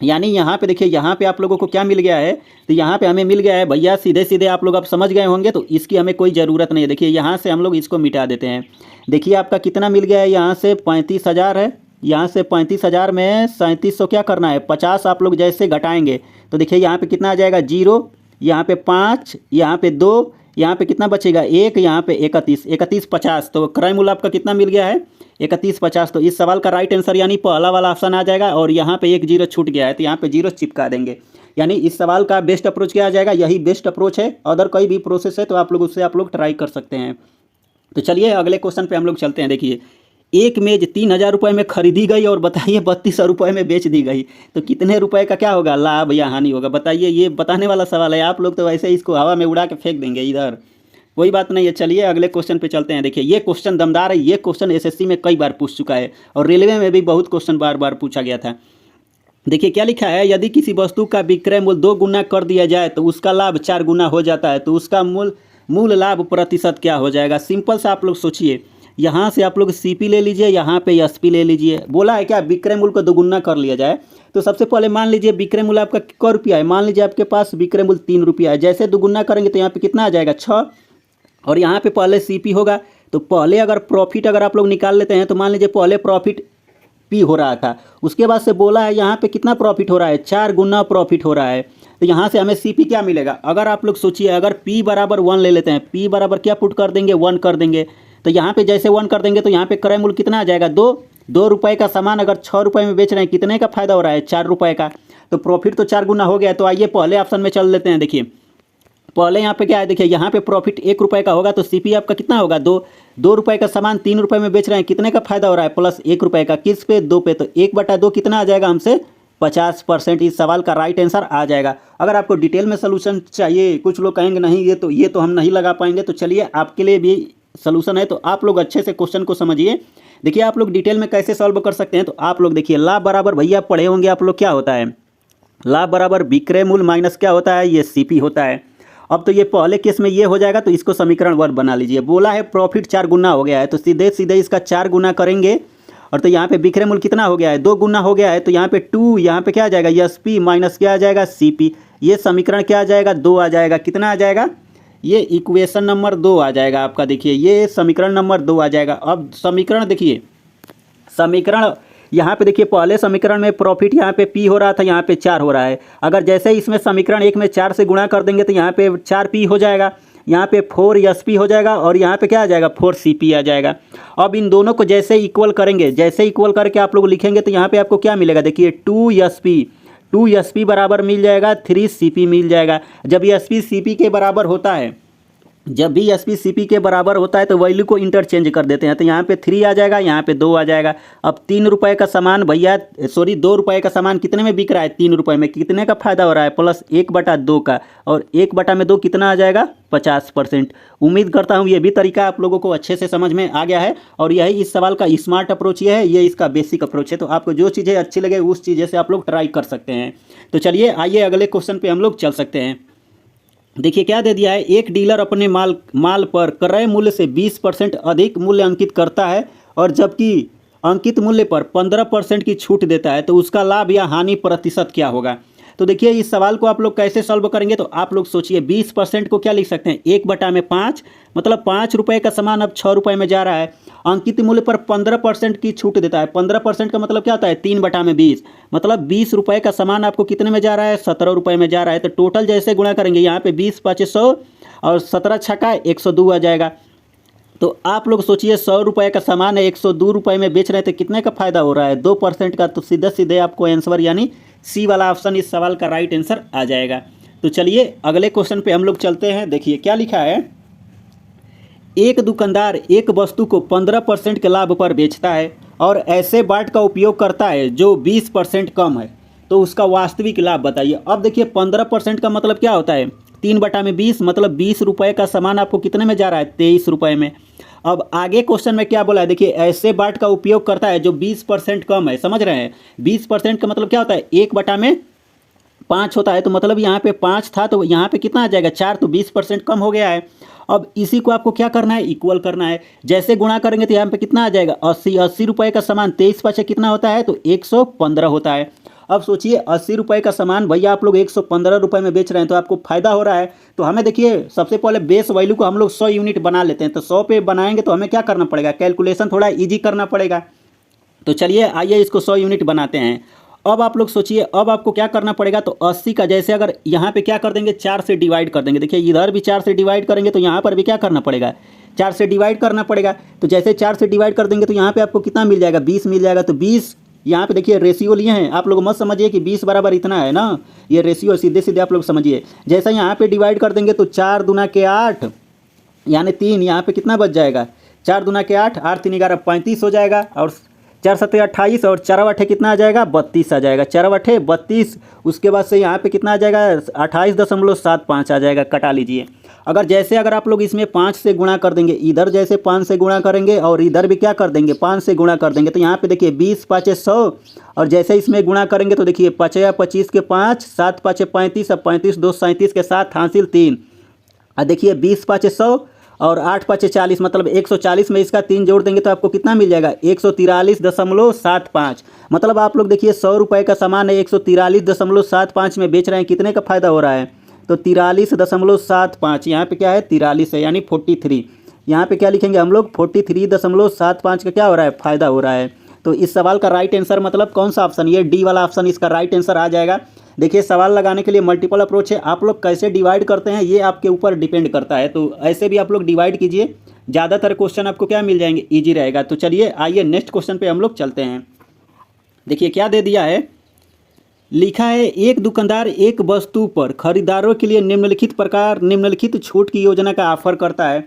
यानी यहाँ पे देखिए, यहाँ पे आप लोगों को क्या मिल गया है, तो यहाँ पे हमें मिल गया है भैया, सीधे सीधे आप लोग अब समझ गए होंगे, तो इसकी हमें कोई ज़रूरत नहीं है। देखिए यहाँ से हम लोग इसको मिटा देते हैं। देखिए आपका कितना मिल गया है, यहाँ से 35,000 है। यहाँ से 35,000 में 3700 क्या करना है, 50 आप लोग जैसे घटाएंगे तो देखिए यहाँ पे कितना आ जाएगा, 0, यहाँ पे 5, यहाँ पे 2, यहाँ पे कितना बचेगा, 1, यहाँ पे 31 50। तो क्रय मूल्य आपका कितना मिल गया है, 3150। तो इस सवाल का राइट आंसर यानी पहला वाला ऑप्शन आ जाएगा। और यहाँ पे एक 0 छूट गया है तो यहाँ पे 0 चिपका देंगे। यानी इस सवाल का बेस्ट अप्रोच क्या आ जाएगा, यही बेस्ट अप्रोच है। अदर कोई भी प्रोसेस है तो आप लोग उससे आप लोग ट्राई कर सकते हैं। तो चलिए अगले क्वेश्चन पे हम लोग चलते हैं। देखिए एक मेज 3000 रुपये में खरीदी गई और बताइए 3200 रुपये में बेच दी गई, तो कितने रुपए का क्या होगा, लाभ या हानि होगा, बताइए। ये बताने वाला सवाल है। आप लोग तो वैसे ही इसको हवा में उड़ा के फेंक देंगे इधर, कोई बात नहीं है। चलिए अगले क्वेश्चन पे चलते हैं। देखिए ये क्वेश्चन दमदार है। ये क्वेश्चन एसएससी में कई बार पूछ चुका है और रेलवे में भी बहुत क्वेश्चन बार बार पूछा गया था। देखिए क्या लिखा है, यदि किसी वस्तु का विक्रय मूल्य 2 गुना कर दिया जाए तो उसका लाभ 4 गुना हो जाता है, तो उसका मूल लाभ प्रतिशत क्या हो जाएगा। सिंपल सा आप लोग सोचिए, यहाँ से आप लोग सीपी ले लीजिए, यहाँ पे एसपी ले लीजिए। बोला है क्या, विक्रय मूल्य को 2 गुना कर लिया जाए। तो सबसे पहले मान लीजिए विक्रय मूल्य आपका क्या रुपया है, मान लीजिए आपके पास विक्रय मूल्य 3 रुपया है। जैसे 2 गुना करेंगे तो यहाँ पे कितना आ जाएगा, 6। और यहाँ पे पहले सीपी होगा, तो पहले अगर प्रॉफिट अगर आप लोग निकाल लेते हैं तो मान लीजिए पहले प्रॉफिट पी हो रहा था, उसके बाद से बोला है यहाँ पे कितना प्रॉफिट हो रहा है, 4 गुना प्रॉफिट हो रहा है। तो यहाँ से हमें सीपी क्या मिलेगा, अगर आप लोग सोचिए, अगर पी बराबर 1 ले लेते हैं, पी बराबर क्या पुट कर देंगे, 1 कर देंगे। तो यहाँ पे जैसे 1 कर देंगे तो यहाँ पे क्रय मूल्य कितना आ जाएगा, 2 रुपये का सामान अगर 6 रुपये में बेच रहे हैं, कितने का फायदा हो रहा है, 4 रुपये का। तो प्रॉफिट तो 4 गुना हो गया। तो आइए पहले ऑप्शन में चल लेते हैं। देखिए पहले यहाँ पे क्या है, देखिए यहाँ पे प्रॉफिट 1 रुपये का होगा तो सीपी आपका कितना होगा, 2 रुपये का सामान 3 रुपये में बेच रहे हैं, कितने का फायदा हो रहा है, प्लस 1 रुपये का। किस पे, 2 पे। तो 1/2 कितना आ जाएगा हमसे, 50%। इस सवाल का राइट आंसर आ जाएगा। अगर आपको डिटेल में सोल्यूशन चाहिए, कुछ लोग कहेंगे नहीं ये तो हम नहीं लगा पाएंगे, तो चलिए आपके लिए भी सोल्यूशन है। तो आप लोग अच्छे से क्वेश्चन को समझिए। देखिए आप लोग डिटेल में कैसे सॉल्व कर सकते हैं। तो आप लोग देखिए, लाभ बराबर, भैया पढ़े होंगे आप लोग, क्या होता है, लाभ बराबर विक्रय मूल्य माइनस क्या होता है, ये सीपी होता है। अब तो ये पहले केस में ये हो जाएगा, तो इसको समीकरण 1 बना लीजिए। बोला है प्रॉफिट 4 गुना हो गया है, तो सीधे सीधे इसका 4 गुना करेंगे। और तो यहाँ पे विक्रय मूल्य कितना हो गया है, 2 गुना हो गया है, तो यहाँ पे 2, यहाँ पे क्या आ जाएगा, एसपी माइनस क्या आ जाएगा, सीपी। ये समीकरण क्या आ जाएगा, 2 आ जाएगा। कितना आ जाएगा, ये इक्वेशन नंबर 2 आ जाएगा आपका। देखिए ये समीकरण नंबर 2 आ जाएगा। अब समीकरण देखिए, समीकरण यहाँ पे देखिए, पहले समीकरण में प्रॉफिट यहाँ पे पी हो रहा था, यहाँ पे 4 हो रहा है। अगर जैसे इसमें समीकरण 1 में 4 से गुणा कर देंगे तो यहाँ पे 4p हो जाएगा, यहाँ पे 4sp हो जाएगा, और यहाँ पे क्या आ जाएगा, 4cp आ जाएगा। अब इन दोनों को जैसे इक्वल करेंगे, जैसे इक्वल करके आप लोग लिखेंगे तो यहाँ पे आपको क्या मिलेगा, देखिए 2sp बराबर मिल जाएगा 3cp मिल जाएगा। जब sp cp के बराबर होता है, जब भी एसपी सीपी के बराबर होता है तो वैल्यू को इंटरचेंज कर देते हैं। तो यहाँ पे 3 आ जाएगा, यहाँ पे 2 आ जाएगा। अब 3 रुपये का सामान भैया, 2 रुपये का सामान कितने में बिक रहा है, 3 रुपये में, कितने का फायदा हो रहा है, प्लस 1/2 का। और 1/2 कितना आ जाएगा, 50%। उम्मीद करता हूँ ये भी तरीका आप लोगों को अच्छे से समझ में आ गया है। और यही इस सवाल का स्मार्ट अप्रोच ये है, ये इसका बेसिक अप्रोच है। तो आपको जो चीज़ें अच्छी लगे उस चीज़ें से आप लोग ट्राई कर सकते हैं। तो चलिए आइए अगले क्वेश्चन पर हम लोग चल सकते हैं। देखिए क्या दे दिया है, एक डीलर अपने माल पर क्रय मूल्य से 20% अधिक मूल्य अंकित करता है और जबकि अंकित मूल्य पर 15% की छूट देता है, तो उसका लाभ या हानि प्रतिशत क्या होगा। तो देखिए इस सवाल को आप लोग कैसे सॉल्व करेंगे। तो आप लोग सोचिए, 20% को क्या लिख सकते हैं, 1/5, मतलब 5 रुपये का सामान अब 6 रुपये में जा रहा है। अंकित मूल्य पर 15% की छूट देता है। 15% का मतलब क्या होता है, 3/20, मतलब 20 रुपये का सामान आपको कितने में जा रहा है, 17 रुपये में जा रहा है। तो टोटल जैसे गुणा करेंगे, यहाँ पे 20 5 100 और 17 छक्का 102 आ जाएगा। तो आप लोग सोचिए 100 रुपये का सामान है 102 रुपये में बेच रहे हैं तो कितने का फ़ायदा हो रहा है? 2% का। तो सीधे सीधे आपको आंसर यानी सी वाला ऑप्शन इस सवाल का राइट आंसर आ जाएगा। तो चलिए अगले क्वेश्चन पे हम लोग चलते हैं। देखिए क्या लिखा है, एक दुकानदार एक वस्तु को 15% के लाभ पर बेचता है और ऐसे बाट का उपयोग करता है जो 20% कम है, तो उसका वास्तविक लाभ बताइए। अब देखिए 15% का मतलब क्या होता है, 3/20 मतलब 20 रुपये का सामान आपको कितने में जा रहा है, 23 रुपये में। अब आगे क्वेश्चन में क्या बोला है, देखिए ऐसे बाट का उपयोग करता है जो 20% कम है। समझ रहे हैं, 20% का मतलब क्या होता है, 1/5 होता है। तो मतलब यहाँ पे 5 था तो यहाँ पे कितना आ जाएगा, 4। तो 20% कम हो गया है। अब इसी को आपको क्या करना है, इक्वल करना है। जैसे गुणा करेंगे तो यहाँ पे कितना आ जाएगा, 80 रुपये का सामान 23 कितना होता है, तो 115 होता है। अब सोचिए 80 रुपये का सामान भैया आप लोग 115 रुपये में बेच रहे हैं तो आपको फायदा हो रहा है। तो हमें देखिए सबसे पहले बेस वैल्यू को हम लोग 100 यूनिट बना लेते हैं। तो 100 पे बनाएंगे तो हमें क्या करना पड़ेगा, कैलकुलेशन थोड़ा ईजी करना पड़ेगा। तो चलिए आइए इसको 100 यूनिट बनाते हैं। अब आप लोग सोचिए, अब आपको क्या करना पड़ेगा, तो 80 का जैसे अगर यहाँ पे क्या कर देंगे, 4 से डिवाइड कर देंगे। देखिए इधर भी 4 से डिवाइड करेंगे तो यहाँ पर भी क्या करना पड़ेगा, 4 से डिवाइड करना पड़ेगा। तो जैसे 4 से डिवाइड कर देंगे तो यहाँ पे आपको कितना मिल जाएगा, 20 मिल जाएगा। तो 20 यहाँ पे देखिए रेशियो लिए हैं, आप लोग मत समझिए कि 20 बराबर इतना है ना, ये रेशियो सीधे सीधे आप लोग समझिए। जैसा यहाँ पे डिवाइड कर देंगे तो 4 दूना के 8 यानी 3, यहाँ पे कितना बच जाएगा, 4 दूना के 8, 8 3 11 35 हो जाएगा। और 4 7 28 और 4 8 कितना आ जाएगा, 32 आ जाएगा। 4 8 32, उसके बाद से यहाँ पे कितना आ जाएगा, 28.75 आ जाएगा, कटा लीजिए। अगर आप लोग इसमें 5 से गुणा कर देंगे, इधर जैसे 5 से गुणा करेंगे और इधर भी क्या कर देंगे, 5 से गुणा कर देंगे, तो यहाँ पे देखिए 20 5 100 और जैसे इसमें गुणा करेंगे तो देखिए 5 25 के 5, 7 5 35 और 35 2 37 के साथ हासिल 3। और देखिए 20 5 100 और 8 5 40 मतलब 140 में इसका 3 जोड़ देंगे तो आपको कितना मिल जाएगा, 143.75। मतलब आप लोग देखिए 100 रुपये का सामान है 143.75 में बेच रहे हैं, कितने का फ़ायदा हो रहा है, तो 43.75। यहाँ पे क्या है, 43 है यानी 43। यहाँ पे क्या लिखेंगे हम लोग, 43.75 का क्या हो रहा है, फ़ायदा हो रहा है। तो इस सवाल का राइट आंसर मतलब कौन सा ऑप्शन, ये डी वाला ऑप्शन इसका राइट आंसर आ जाएगा। देखिए सवाल लगाने के लिए मल्टीपल अप्रोच है, आप लोग कैसे डिवाइड करते हैं ये आपके ऊपर डिपेंड करता है। तो ऐसे भी आप लोग डिवाइड कीजिए, ज़्यादातर क्वेश्चन आपको क्या मिल जाएंगे, ईजी रहेगा। तो चलिए आइए नेक्स्ट क्वेश्चन पे हम लोग चलते हैं। देखिए क्या दे दिया है, लिखा है एक दुकानदार एक वस्तु पर खरीदारों के लिए निम्नलिखित छूट की योजना का ऑफर करता है।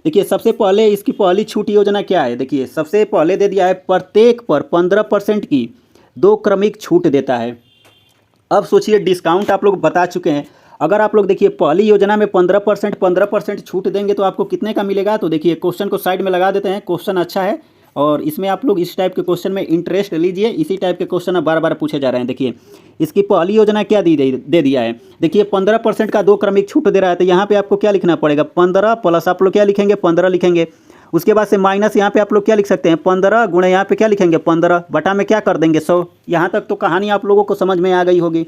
देखिए सबसे पहले इसकी पहली छूट योजना क्या है, देखिए सबसे पहले दे दिया है प्रत्येक पर 15% की 2 क्रमिक छूट देता है। अब सोचिए डिस्काउंट आप लोग बता चुके हैं, अगर आप लोग देखिए पहली योजना में 15% छूट देंगे तो आपको कितने का मिलेगा। तो देखिए क्वेश्चन को साइड में लगा देते हैं, क्वेश्चन अच्छा है और इसमें आप लोग इस टाइप के क्वेश्चन में इंटरेस्ट लीजिए, इसी टाइप के क्वेश्चन अब बार बार पूछे जा रहे हैं। देखिए इसकी पहली योजना क्या दे दिया है, देखिए 15% का 2 क्रमिक छूट दे रहा है। तो यहाँ पे आपको क्या लिखना पड़ेगा, 15 प्लस आप लोग क्या लिखेंगे, 15 लिखेंगे। उसके बाद से माइनस यहाँ पे आप लोग क्या लिख सकते हैं, 15 गुणे यहाँ पे क्या लिखेंगे, 15 बटा में क्या कर देंगे 100। यहाँ तक तो कहानी आप लोगों को समझ में आ गई होगी।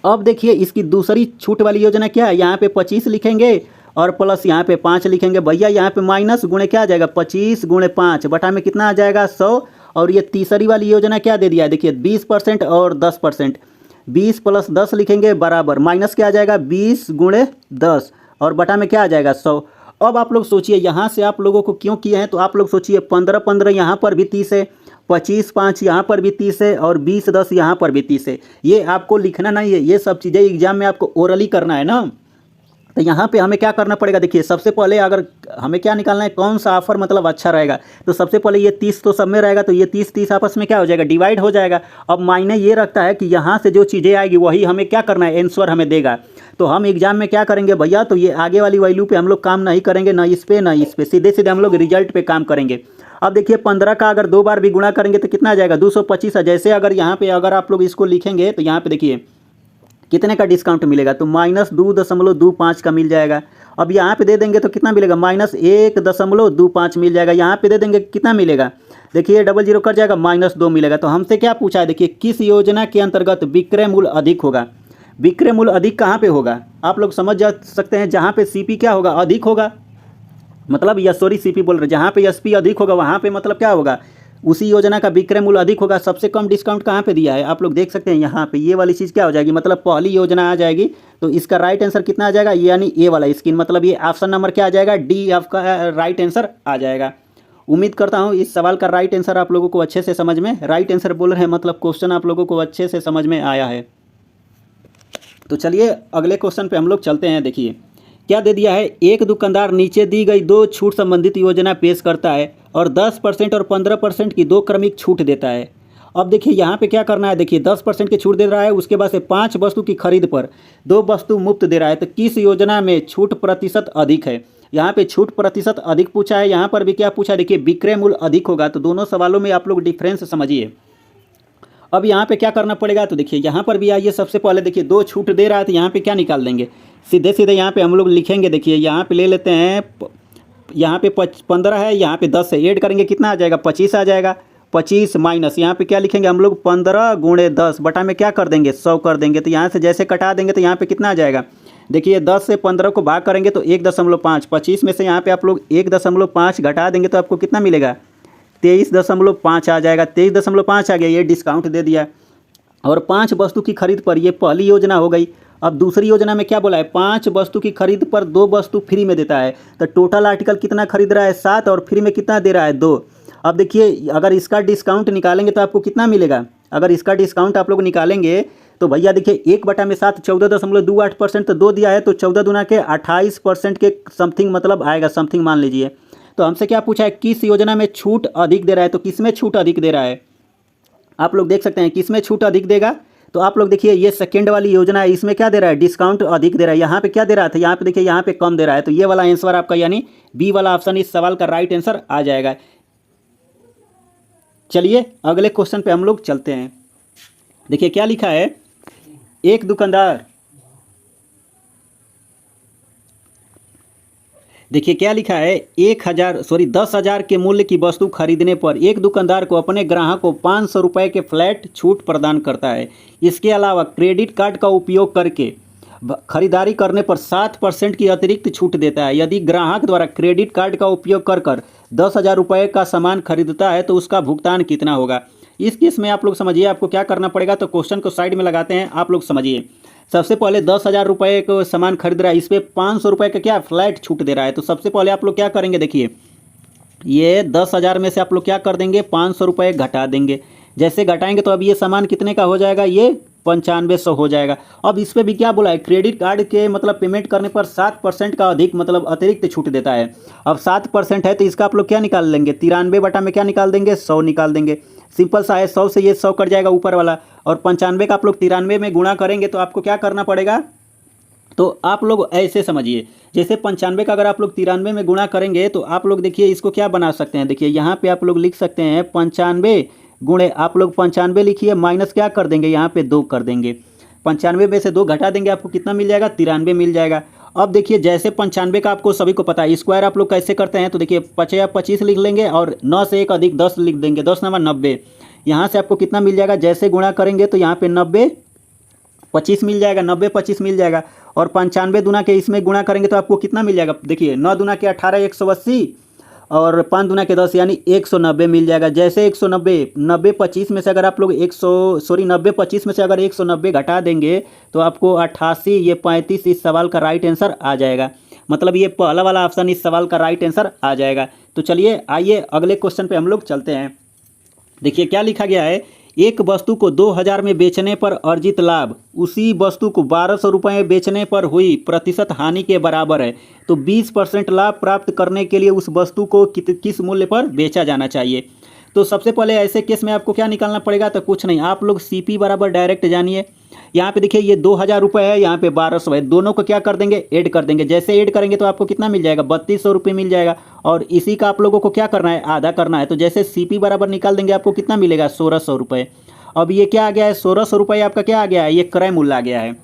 अब देखिए इसकी दूसरी छूट वाली योजना क्या है, यहाँ पे 25 लिखेंगे और प्लस यहाँ पे 5 लिखेंगे। भैया यहाँ पे माइनस गुणे क्या आ जाएगा, 25 गुणे 5 बटा में कितना आ जाएगा, 100। और ये तीसरी वाली योजना क्या दे दिया है, देखिए 20% और 10%, 20 प्लस 10 लिखेंगे बराबर माइनस क्या आ जाएगा, 20 गुणे 10 और बटा में क्या आ जाएगा, 100। अब आप लोग सोचिए यहाँ से आप लोगों को क्यों किए हैं, तो आप लोग सोचिए 15 15 यहाँ पर भी 30 है, 25 5 यहाँ पर भी 30 है और 20 10 यहाँ पर भी 30 है। ये आपको लिखना नहीं है, ये सब चीज़ें एग्जाम में आपको ओरली करना है ना। तो यहाँ पे हमें क्या करना पड़ेगा, देखिए सबसे पहले अगर हमें क्या निकालना है, कौन सा ऑफर मतलब अच्छा रहेगा। तो सबसे पहले ये 30 तो सब में रहेगा, तो ये 30 आपस में क्या हो जाएगा, डिवाइड हो जाएगा। अब मायने ये रखता है कि यहाँ से जो चीज़ें आएगी वही हमें क्या करना है, आंसर हमें देगा। तो हम एग्जाम में क्या करेंगे भैया, तो ये आगे वाली वैल्यू पे हम लोग काम नहीं करेंगे, ना इस पे ना इस पे, सीधे सीधे हम लोग रिजल्ट पे काम करेंगे। अब देखिए 15 का अगर 2 बार भी गुणा करेंगे तो कितना आ जाएगा, 225 है। जैसे अगर यहाँ पे अगर आप लोग इसको लिखेंगे तो यहाँ पे देखिए कितने का डिस्काउंट मिलेगा, तो -2.25 का मिल जाएगा। अब यहाँ पे दे देंगे तो कितना मिलेगा, -1.25 मिल जाएगा। यहाँ पे दे देंगे कितना मिलेगा, देखिए 00 कर जाएगा, -2 मिलेगा। तो हमसे क्या पूछा है, देखिए किस योजना के अंतर्गत विक्रय मूल्य अधिक होगा। विक्रय मूल्य अधिक कहाँ पे होगा, आप लोग समझ जा सकते हैं, जहाँ पे सीपी क्या होगा, अधिक होगा। मतलब सीपी बोल रहे, जहाँ पे एसपी अधिक होगा वहाँ पे मतलब क्या होगा, उसी योजना का विक्रय मूल्य अधिक होगा। सबसे कम डिस्काउंट कहाँ पे दिया है आप लोग देख सकते हैं यहाँ पे, ये वाली चीज़ क्या हो जाएगी, मतलब पहली योजना आ जाएगी। तो इसका राइट आंसर कितना आ जाएगा, यानी ए वाला स्कीम, मतलब ये ऑप्शन नंबर क्या आ जाएगा, डी आपका राइट आंसर आ जाएगा। उम्मीद करता हूँ इस सवाल का राइट आंसर आप लोगों को अच्छे से समझ में, राइट आंसर बोल रहे हैं मतलब क्वेश्चन आप लोगों को अच्छे से समझ में आया है। तो चलिए अगले क्वेश्चन पे हम लोग चलते हैं। देखिए क्या दे दिया है, एक दुकानदार नीचे दी गई दो छूट संबंधित योजना पेश करता है और 10% और 15% की दो क्रमिक छूट देता है। अब देखिए यहाँ पे क्या करना है, देखिए 10% की छूट दे रहा है, उसके बाद से 5 वस्तु की खरीद पर 2 वस्तु मुफ्त दे रहा है। तो किस योजना में छूट प्रतिशत अधिक है, यहाँ पे छूट प्रतिशत अधिक पूछा है, यहाँ पर भी क्या पूछा है, देखिए विक्रय मूल्य अधिक होगा। तो दोनों सवालों में आप लोग डिफरेंस समझिए। अब यहाँ पे क्या करना पड़ेगा, तो देखिए यहाँ पर भी आइए, सबसे पहले देखिए 2 छूट दे रहा है, तो यहाँ पे क्या निकाल देंगे, सीधे सीधे यहाँ पे हम लोग लिखेंगे। देखिए यहाँ पे ले लेते हैं, यहाँ पे 15 है, यहाँ पे 10 है, ऐड करेंगे कितना आ जाएगा, 25 आ जाएगा। 25 माइनस यहाँ पे क्या लिखेंगे हम लोग, 15 गुणे 10 बटा में क्या कर देंगे, 100 कर देंगे। तो यहाँ से जैसे कटा देंगे तो यहाँ पे कितना आ जाएगा, देखिए 10 से 15 को भाग करेंगे तो 1.5, 25 में से यहाँ पे आप लोग 1.5 घटा देंगे तो आपको कितना मिलेगा, 23.5 आ जाएगा। 23.5 आ गया, ये डिस्काउंट दे दिया। और 5 वस्तु की खरीद पर, ये पहली योजना हो गई। अब दूसरी योजना में क्या बोला है, 5 वस्तु की खरीद पर 2 वस्तु फ्री में देता है। तो टोटल आर्टिकल कितना खरीद रहा है, 7, और फ्री में कितना दे रहा है, 2। अब देखिए अगर इसका डिस्काउंट निकालेंगे तो आपको कितना मिलेगा, अगर इसका डिस्काउंट आप लोग निकालेंगे तो भैया देखिए 1/7 14.28%, तो 2 दिया है तो 14 दूना के 28% के समथिंग मतलब आएगा, समथिंग मान लीजिए। तो हमसे क्या पूछा है, किस योजना में छूट अधिक दे रहा है, तो किस में छूट अधिक दे रहा है, आप लोग देख सकते हैं किस में छूट अधिक देगा। तो आप लोग देखिए ये सेकंड वाली योजना है, इसमें क्या दे रहा है, डिस्काउंट अधिक दे रहा है। यहाँ पे क्या दे रहा था, यहाँ पे देखिए यहाँ पे कम दे रहा है। तो ये वाला आंसर आपका यानी बी वाला ऑप्शन इस सवाल का राइट आंसर आ जाएगा। चलिए अगले क्वेश्चन पे हम लोग चलते हैं। देखिए क्या लिखा है, एक दुकानदार, देखिए क्या लिखा है, 10,000 के मूल्य की वस्तु खरीदने पर एक दुकानदार को अपने ग्राहक को 500 रुपये के फ्लैट छूट प्रदान करता है। इसके अलावा क्रेडिट कार्ड का उपयोग करके खरीदारी करने पर 7% की अतिरिक्त छूट देता है। यदि ग्राहक द्वारा क्रेडिट कार्ड का उपयोग कर 10,000 रुपये का सामान खरीदता है तो उसका भुगतान कितना होगा। इस केस में आप लोग समझिए आपको क्या करना पड़ेगा। तो क्वेश्चन को साइड में लगाते हैं, आप लोग समझिए। सबसे पहले 10,000 रुपये को सामान खरीद रहा है, इस पर 500 रुपये का क्या फ्लैट छूट दे रहा है। तो सबसे पहले आप लोग क्या करेंगे, देखिए ये 10,000 में से आप लोग क्या कर देंगे, 500 रुपये घटा देंगे। जैसे घटाएंगे तो अब ये सामान कितने का हो जाएगा, ये 9500 हो जाएगा। अब इस पर भी क्या बोला है, क्रेडिट कार्ड के मतलब पेमेंट करने पर 7% का अधिक मतलब अतिरिक्त छूट देता है। अब 7% है तो इसका आप लोग क्या निकाल लेंगे, 93 बटा में क्या निकाल देंगे, 100 निकाल देंगे। सिंपल सा है, 100 से ये 100 कट जाएगा ऊपर वाला, और 95 का आप लोग 93 में गुणा करेंगे तो आपको क्या करना पड़ेगा। तो आप लोग ऐसे समझिए, जैसे 95 का अगर आप लोग 93 में गुणा करेंगे तो आप लोग देखिए इसको क्या बना सकते हैं। देखिए यहाँ पे आप लोग लिख सकते हैं 95 गुणे, आप लोग 95 लिखिए, माइनस क्या कर देंगे, यहाँ पे 2 कर देंगे। 95 में से 2 घटा देंगे, आपको कितना मिल जाएगा, 93 मिल जाएगा। अब देखिए जैसे 95 का आपको सभी को पता है, स्क्वायर आप लोग कैसे करते हैं। तो देखिए 25 लिख लेंगे और 9 से 1 अधिक 10 लिख देंगे, 10 9 90। यहाँ से आपको कितना मिल जाएगा, जैसे गुणा करेंगे तो यहाँ पे 90 25 मिल जाएगा, 90 25 मिल जाएगा। और 95 दूना के इसमें गुणा करेंगे तो आपको कितना मिल जाएगा, देखिए 9 दूना के 18 180, और 5 दूना के 10 यानी 190 मिल जाएगा। जैसे 190 90 25 में से अगर आप लोग 90 25 में से अगर 190 घटा देंगे तो आपको 88, ये 35 इस सवाल का राइट आंसर आ जाएगा। मतलब ये पहला वाला ऑप्शन इस सवाल का राइट आंसर आ जाएगा। तो चलिए आइए अगले क्वेश्चन पे हम लोग चलते हैं। देखिए क्या लिखा गया है, एक वस्तु को 2000 में बेचने पर अर्जित लाभ उसी वस्तु को 1200 रुपये में बेचने पर हुई प्रतिशत हानि के बराबर है। तो 20% लाभ प्राप्त करने के लिए उस वस्तु को किस मूल्य पर बेचा जाना चाहिए। तो सबसे पहले ऐसे केस में आपको क्या निकालना पड़ेगा, तो कुछ नहीं, आप लोग CP बराबर डायरेक्ट जानिए। यहाँ पे देखिए ये 2000 रुपये है, यहाँ पे 1200 है, दोनों को क्या कर देंगे, ऐड कर देंगे। जैसे ऐड करेंगे तो आपको कितना मिल जाएगा, 3200 रुपये मिल जाएगा। और इसी का आप लोगों को क्या करना है, आधा करना है। तो जैसे CP बराबर निकाल देंगे, आपको कितना मिलेगा, 1600 रुपये। अब ये क्या आ गया है, 1600 रुपये आपका क्या आ गया है, ये क्रय मूल्य आ गया है।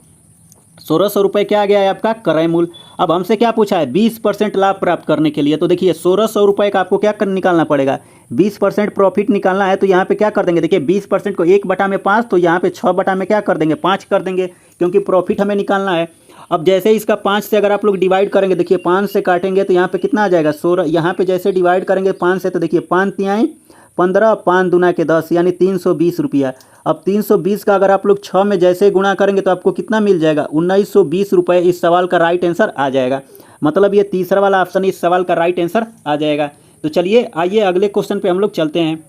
1600 रुपये क्या आ गया है आपका क्रय मूल्य। अब हमसे क्या पूछा है, 20% लाभ प्राप्त करने के लिए। तो देखिए 1600 रुपये का आपको क्या निकालना पड़ेगा, 20% प्रॉफिट निकालना है। तो यहाँ पे क्या कर देंगे, देखिए 20% को 1/5, तो यहाँ पे 6 बटा में क्या कर देंगे, 5 कर देंगे, क्योंकि प्रॉफिट हमें निकालना है। अब जैसे इसका 5 से अगर आप लोग डिवाइड करेंगे, देखिए 5 से काटेंगे तो यहाँ पे कितना आ जाएगा, 16। यहाँ पे जैसे डिवाइड करेंगे 5 से, तो देखिए 5 तिहाई 15, 5 दूना के 10 यानी 320 रुपया। अब 320 का अगर आप लोग 6 में जैसे गुणा करेंगे तो आपको कितना मिल जाएगा, 1920 रुपये। इस सवाल का राइट आंसर आ जाएगा। मतलब ये तीसरा वाला ऑप्शन इस सवाल का राइट आंसर आ जाएगा। तो चलिए आइए अगले क्वेश्चन पे हम लोग चलते हैं।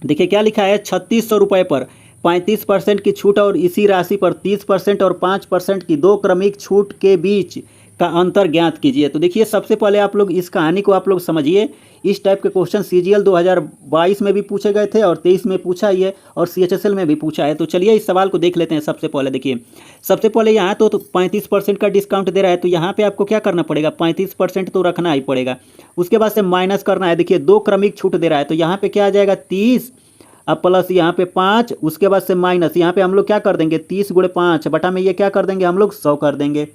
देखिए क्या लिखा है, 3600 रुपये पर 35% की छूट और इसी राशि पर 30% और 5% की दो क्रमिक छूट के बीच का अंतर ज्ञात कीजिए। तो देखिए सबसे पहले आप लोग इस कहानी को आप लोग समझिए। इस टाइप के क्वेश्चन CGL 2022 में भी पूछे गए थे और 23 में पूछा ही है और CHSL में भी पूछा है। तो चलिए इस सवाल को देख लेते हैं। सबसे पहले देखिए, सबसे पहले यहाँ तो 35% का डिस्काउंट दे रहा है, तो यहाँ पे आपको क्या करना पड़ेगा, 35% तो रखना ही पड़ेगा। उसके बाद से माइनस करना है। देखिए दो क्रमिक छूट दे रहा है, तो यहाँ पे क्या आ जाएगा 30, अब प्लस यहाँ पे 5, उसके बाद से माइनस यहाँ पे हम लोग क्या कर देंगे 30 गुणे 5 बटा में ये क्या कर देंगे हम लोग 100 कर देंगे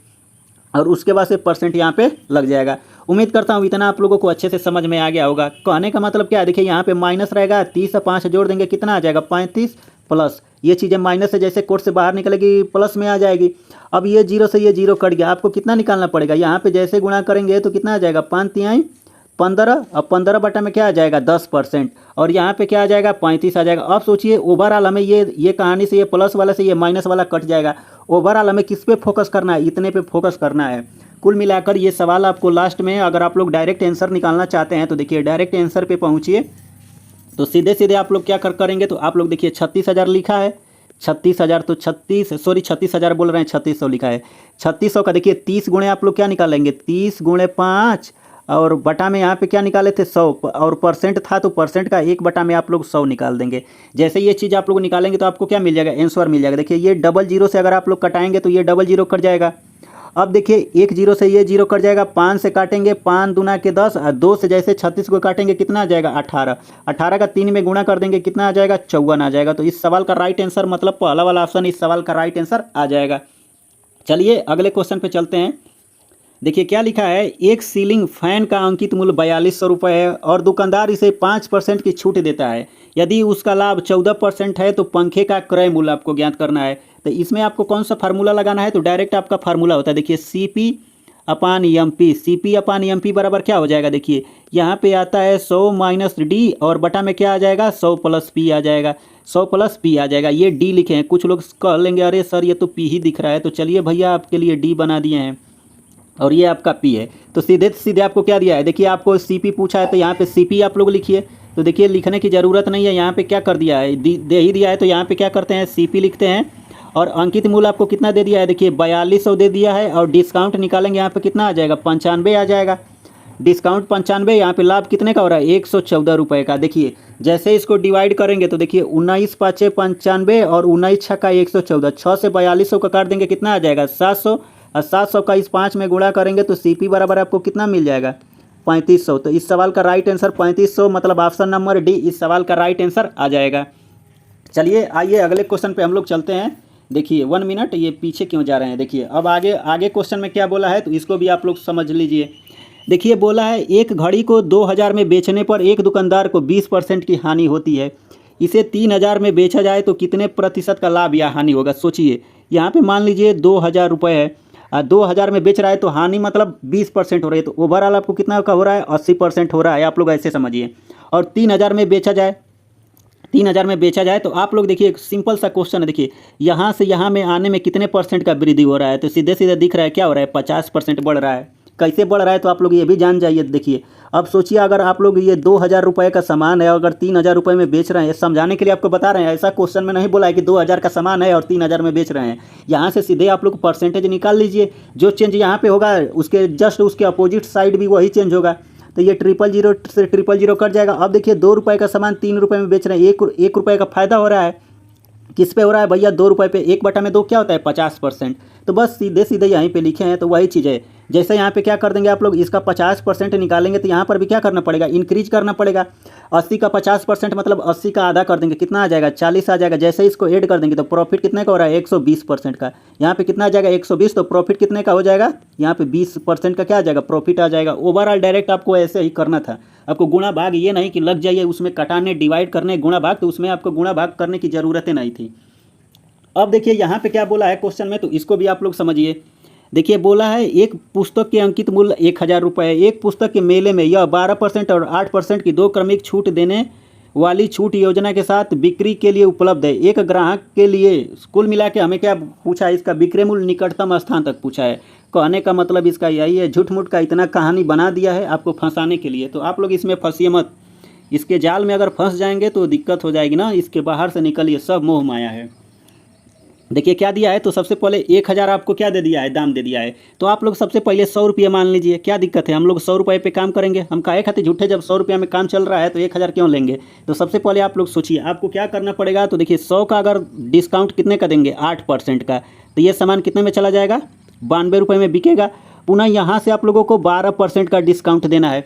और उसके बाद से परसेंट यहाँ पे लग जाएगा। उम्मीद करता हूँ इतना आप लोगों को अच्छे से समझ में आ गया होगा। कहने का मतलब क्या है, देखिए यहाँ पे माइनस रहेगा, 30 और 5 जोड़ देंगे कितना आ जाएगा 35 प्लस ये चीज़ें माइनस से जैसे कोट से बाहर निकलेगी प्लस में आ जाएगी। अब ये जीरो से ये जीरो कट गया, आपको कितना निकालना पड़ेगा, यहाँ पे जैसे गुणा करेंगे तो कितना आ जाएगा 5 तिहाई 15, अब 15 बटा में क्या आ जाएगा 10% और यहाँ पे क्या आ जाएगा 35 आ जाएगा। अब सोचिए ओवरऑल हमें ये कहानी से ये प्लस वाला से ये माइनस वाला कट जाएगा। ओवरऑल हमें किस पे फोकस करना है, इतने पे फोकस करना है। कुल मिलाकर ये सवाल आपको लास्ट में अगर आप लोग डायरेक्ट आंसर निकालना चाहते हैं तो देखिए डायरेक्ट आंसर पे पहुँचिए। तो सीधे सीधे आप लोग क्या करेंगे, तो आप लोग देखिए 36,000 लिखा है, 36,000 तो 36,000 बोल रहे हैं, 3600 लिखा है। 3600 का देखिए 30 गुणे आप लोग क्या निकालेंगे 30 गुणे 5 और बटा में यहाँ पे क्या निकाले थे 100 और परसेंट था तो परसेंट का 1 बटा में आप लोग 100 निकाल देंगे। जैसे ये चीज़ आप लोग निकालेंगे तो आपको क्या मिल जाएगा, आंसर मिल जाएगा। देखिए ये डबल जीरो से अगर आप लोग कटाएंगे तो ये डबल जीरो कट जाएगा। अब देखिए एक जीरो से ये जीरो कट जाएगा, 5 से काटेंगे 5 दूना के 10 और 2 से जैसे 36 को काटेंगे कितना आ जाएगा 18, 18 का 3 में गुणा कर देंगे कितना आ जाएगा 54 आ जाएगा। तो इस सवाल का राइट आंसर मतलब पहला वाला ऑप्शन इस सवाल का राइट आंसर आ जाएगा। चलिए अगले क्वेश्चन पे चलते हैं। देखिए क्या लिखा है, एक सीलिंग फैन का अंकित मूल्य 4200 रुपये है और दुकानदार इसे 5% की छूट देता है। यदि उसका लाभ 14% है तो पंखे का क्रय मूल्य आपको ज्ञात करना है। तो इसमें आपको कौन सा फार्मूला लगाना है, तो डायरेक्ट आपका फार्मूला होता है। देखिए CP/MP, CP/MP बराबर क्या हो जाएगा, देखिए यहाँ पे आता है 100 - D और बटा में क्या आ जाएगा 100 + P आ जाएगा, 100 + P आ जाएगा। ये D लिखे हैं, कुछ लोग कह लेंगे अरे सर ये तो P ही दिख रहा है, तो चलिए भैया आपके लिए D बना दिए हैं और ये आपका P है। तो सीधे सीधे आपको क्या दिया है, देखिए आपको CP पूछा है तो यहाँ पे CP आप लोग लिखिए। तो देखिए लिखने की ज़रूरत नहीं है, यहाँ पे क्या कर दिया है दे ही दिया है, तो यहाँ पे क्या करते हैं CP लिखते हैं और अंकित मूल्य आपको कितना दे दिया है, देखिए 4200 दे दिया है और डिस्काउंट निकालेंगे यहाँ पे कितना आ जाएगा 95 आ जाएगा। डिस्काउंट 95, यहाँ पे लाभ कितने का हो रहा है 114 रुपये का। देखिए जैसे इसको डिवाइड करेंगे तो देखिए 19 × 5 = 95 और 19 × 6 = 114, 6 से 4200 का काट देंगे कितना आ जाएगा 700 और 700 का इस 5 में गुणा करेंगे तो CP बराबर आपको कितना मिल जाएगा 3500। तो इस सवाल का राइट आंसर 3500 मतलब ऑप्शन नंबर D इस सवाल का राइट आंसर आ जाएगा। चलिए आइए अगले क्वेश्चन पे हम लोग चलते हैं। देखिए 1 मिनट, ये पीछे क्यों जा रहे हैं। देखिए अब आगे क्वेश्चन में क्या बोला है तो इसको भी आप लोग समझ लीजिए। देखिए बोला है एक घड़ी को 2000 में बेचने पर एक दुकानदार को 20% की हानि होती है। इसे 3000 में बेचा जाए तो कितने प्रतिशत का लाभ या हानि होगा। सोचिए यहाँ पे मान लीजिए 2000 रुपये है, 2000 में बेच रहा है तो हानि मतलब 20% हो रही है, तो ओवरऑल आपको कितना का हो रहा है 80% हो रहा है। आप लोग ऐसे समझिए। और 3000 में बेचा जाए, 3000 में बेचा जाए तो आप लोग देखिए एक सिंपल सा क्वेश्चन है। देखिए यहाँ से यहाँ में आने में कितने परसेंट का वृद्धि हो रहा है, तो सीधे सीधे दिख रहा है क्या हो रहा है 50% बढ़ रहा है। कैसे बढ़ रहा है तो आप लोग ये भी जान जाइए। देखिए अब सोचिए अगर आप लोग ये 2000 रुपये का सामान है अगर 3000 रुपये में बेच रहे हैं, समझाने के लिए आपको बता रहे हैं। ऐसा क्वेश्चन में नहीं बोला है कि 2000 का सामान है और 3000 में बेच रहे हैं। यहाँ से सीधे आप लोग परसेंटेज निकाल लीजिए, जो चेंज यहाँ पे होगा उसके जस्ट उसके अपोजिट साइड भी वही चेंज होगा। तो ये 000 से 000 कट जाएगा। अब देखिए 2 रुपये का सामान 3 रुपये में बेच रहे हैं, 1 रुपये का फायदा हो रहा है। किस पे हो रहा है भैया 2 रुपये पे, 1/2 क्या होता है 50%। तो बस सीधे सीधे यहीं पे लिखे हैं तो वही चीज़ है। जैसे यहाँ पे क्या कर देंगे आप लोग इसका 50% निकालेंगे तो यहाँ पर भी क्या करना पड़ेगा इंक्रीज करना पड़ेगा। 80 का 50% मतलब 80 का आधा कर देंगे कितना आ जाएगा 40 आ जाएगा। जैसे इसको ऐड कर देंगे तो प्रॉफिट कितने का हो रहा है 120% का। यहाँ पे कितना आ जाएगा 120, तो प्रॉफिट कितने का हो जाएगा यहाँ पे 20% का क्या आ जाएगा प्रॉफिट आ जाएगा। ओवरऑल डायरेक्ट आपको ऐसे ही करना था। आपको गुणा भाग ये नहीं कि लग जाइए उसमें कटाने डिवाइड करने गुणा भाग, तो उसमें आपको गुणा भाग करने की ज़रूरत नहीं थी। अब देखिए यहाँ पे क्या बोला है क्वेश्चन में, तो इसको भी आप लोग समझिए। देखिए बोला है एक पुस्तक के अंकित मूल्य 1000 रुपये है। एक पुस्तक के मेले में यह 12% और 8% की 2 क्रमिक छूट देने वाली छूट योजना के साथ बिक्री के लिए उपलब्ध है। एक ग्राहक के लिए कुल मिला के हमें क्या पूछा है, इसका विक्रय मूल्य निकटतम स्थान तक पूछा है। कहने का मतलब इसका यही है, झूठ मूठ का इतना कहानी बना दिया है आपको फंसाने के लिए। तो आप लोग इसमें फंसिए मत, इसके जाल में अगर फंस जाएंगे तो दिक्कत हो जाएगी ना, इसके बाहर से निकलिए, सब मोह माया है। देखिए क्या दिया है, तो सबसे पहले 1000 आपको क्या दे दिया है, दाम दे दिया है। तो आप लोग सबसे पहले 100 रुपये मान लीजिए, क्या दिक्कत है, हम लोग 100 रुपये पे काम करेंगे। हम काहे खाते झूठे, जब 100 रुपये में काम चल रहा है तो 1000 क्यों लेंगे। तो सबसे पहले आप लोग सोचिए आपको क्या करना पड़ेगा। तो देखिए 100 का अगर डिस्काउंट कितने का देंगे, 8% का, तो ये सामान कितने में चला जाएगा, 92 रुपये में बिकेगा। पुनः यहाँ से आप लोगों को 12% का डिस्काउंट देना है।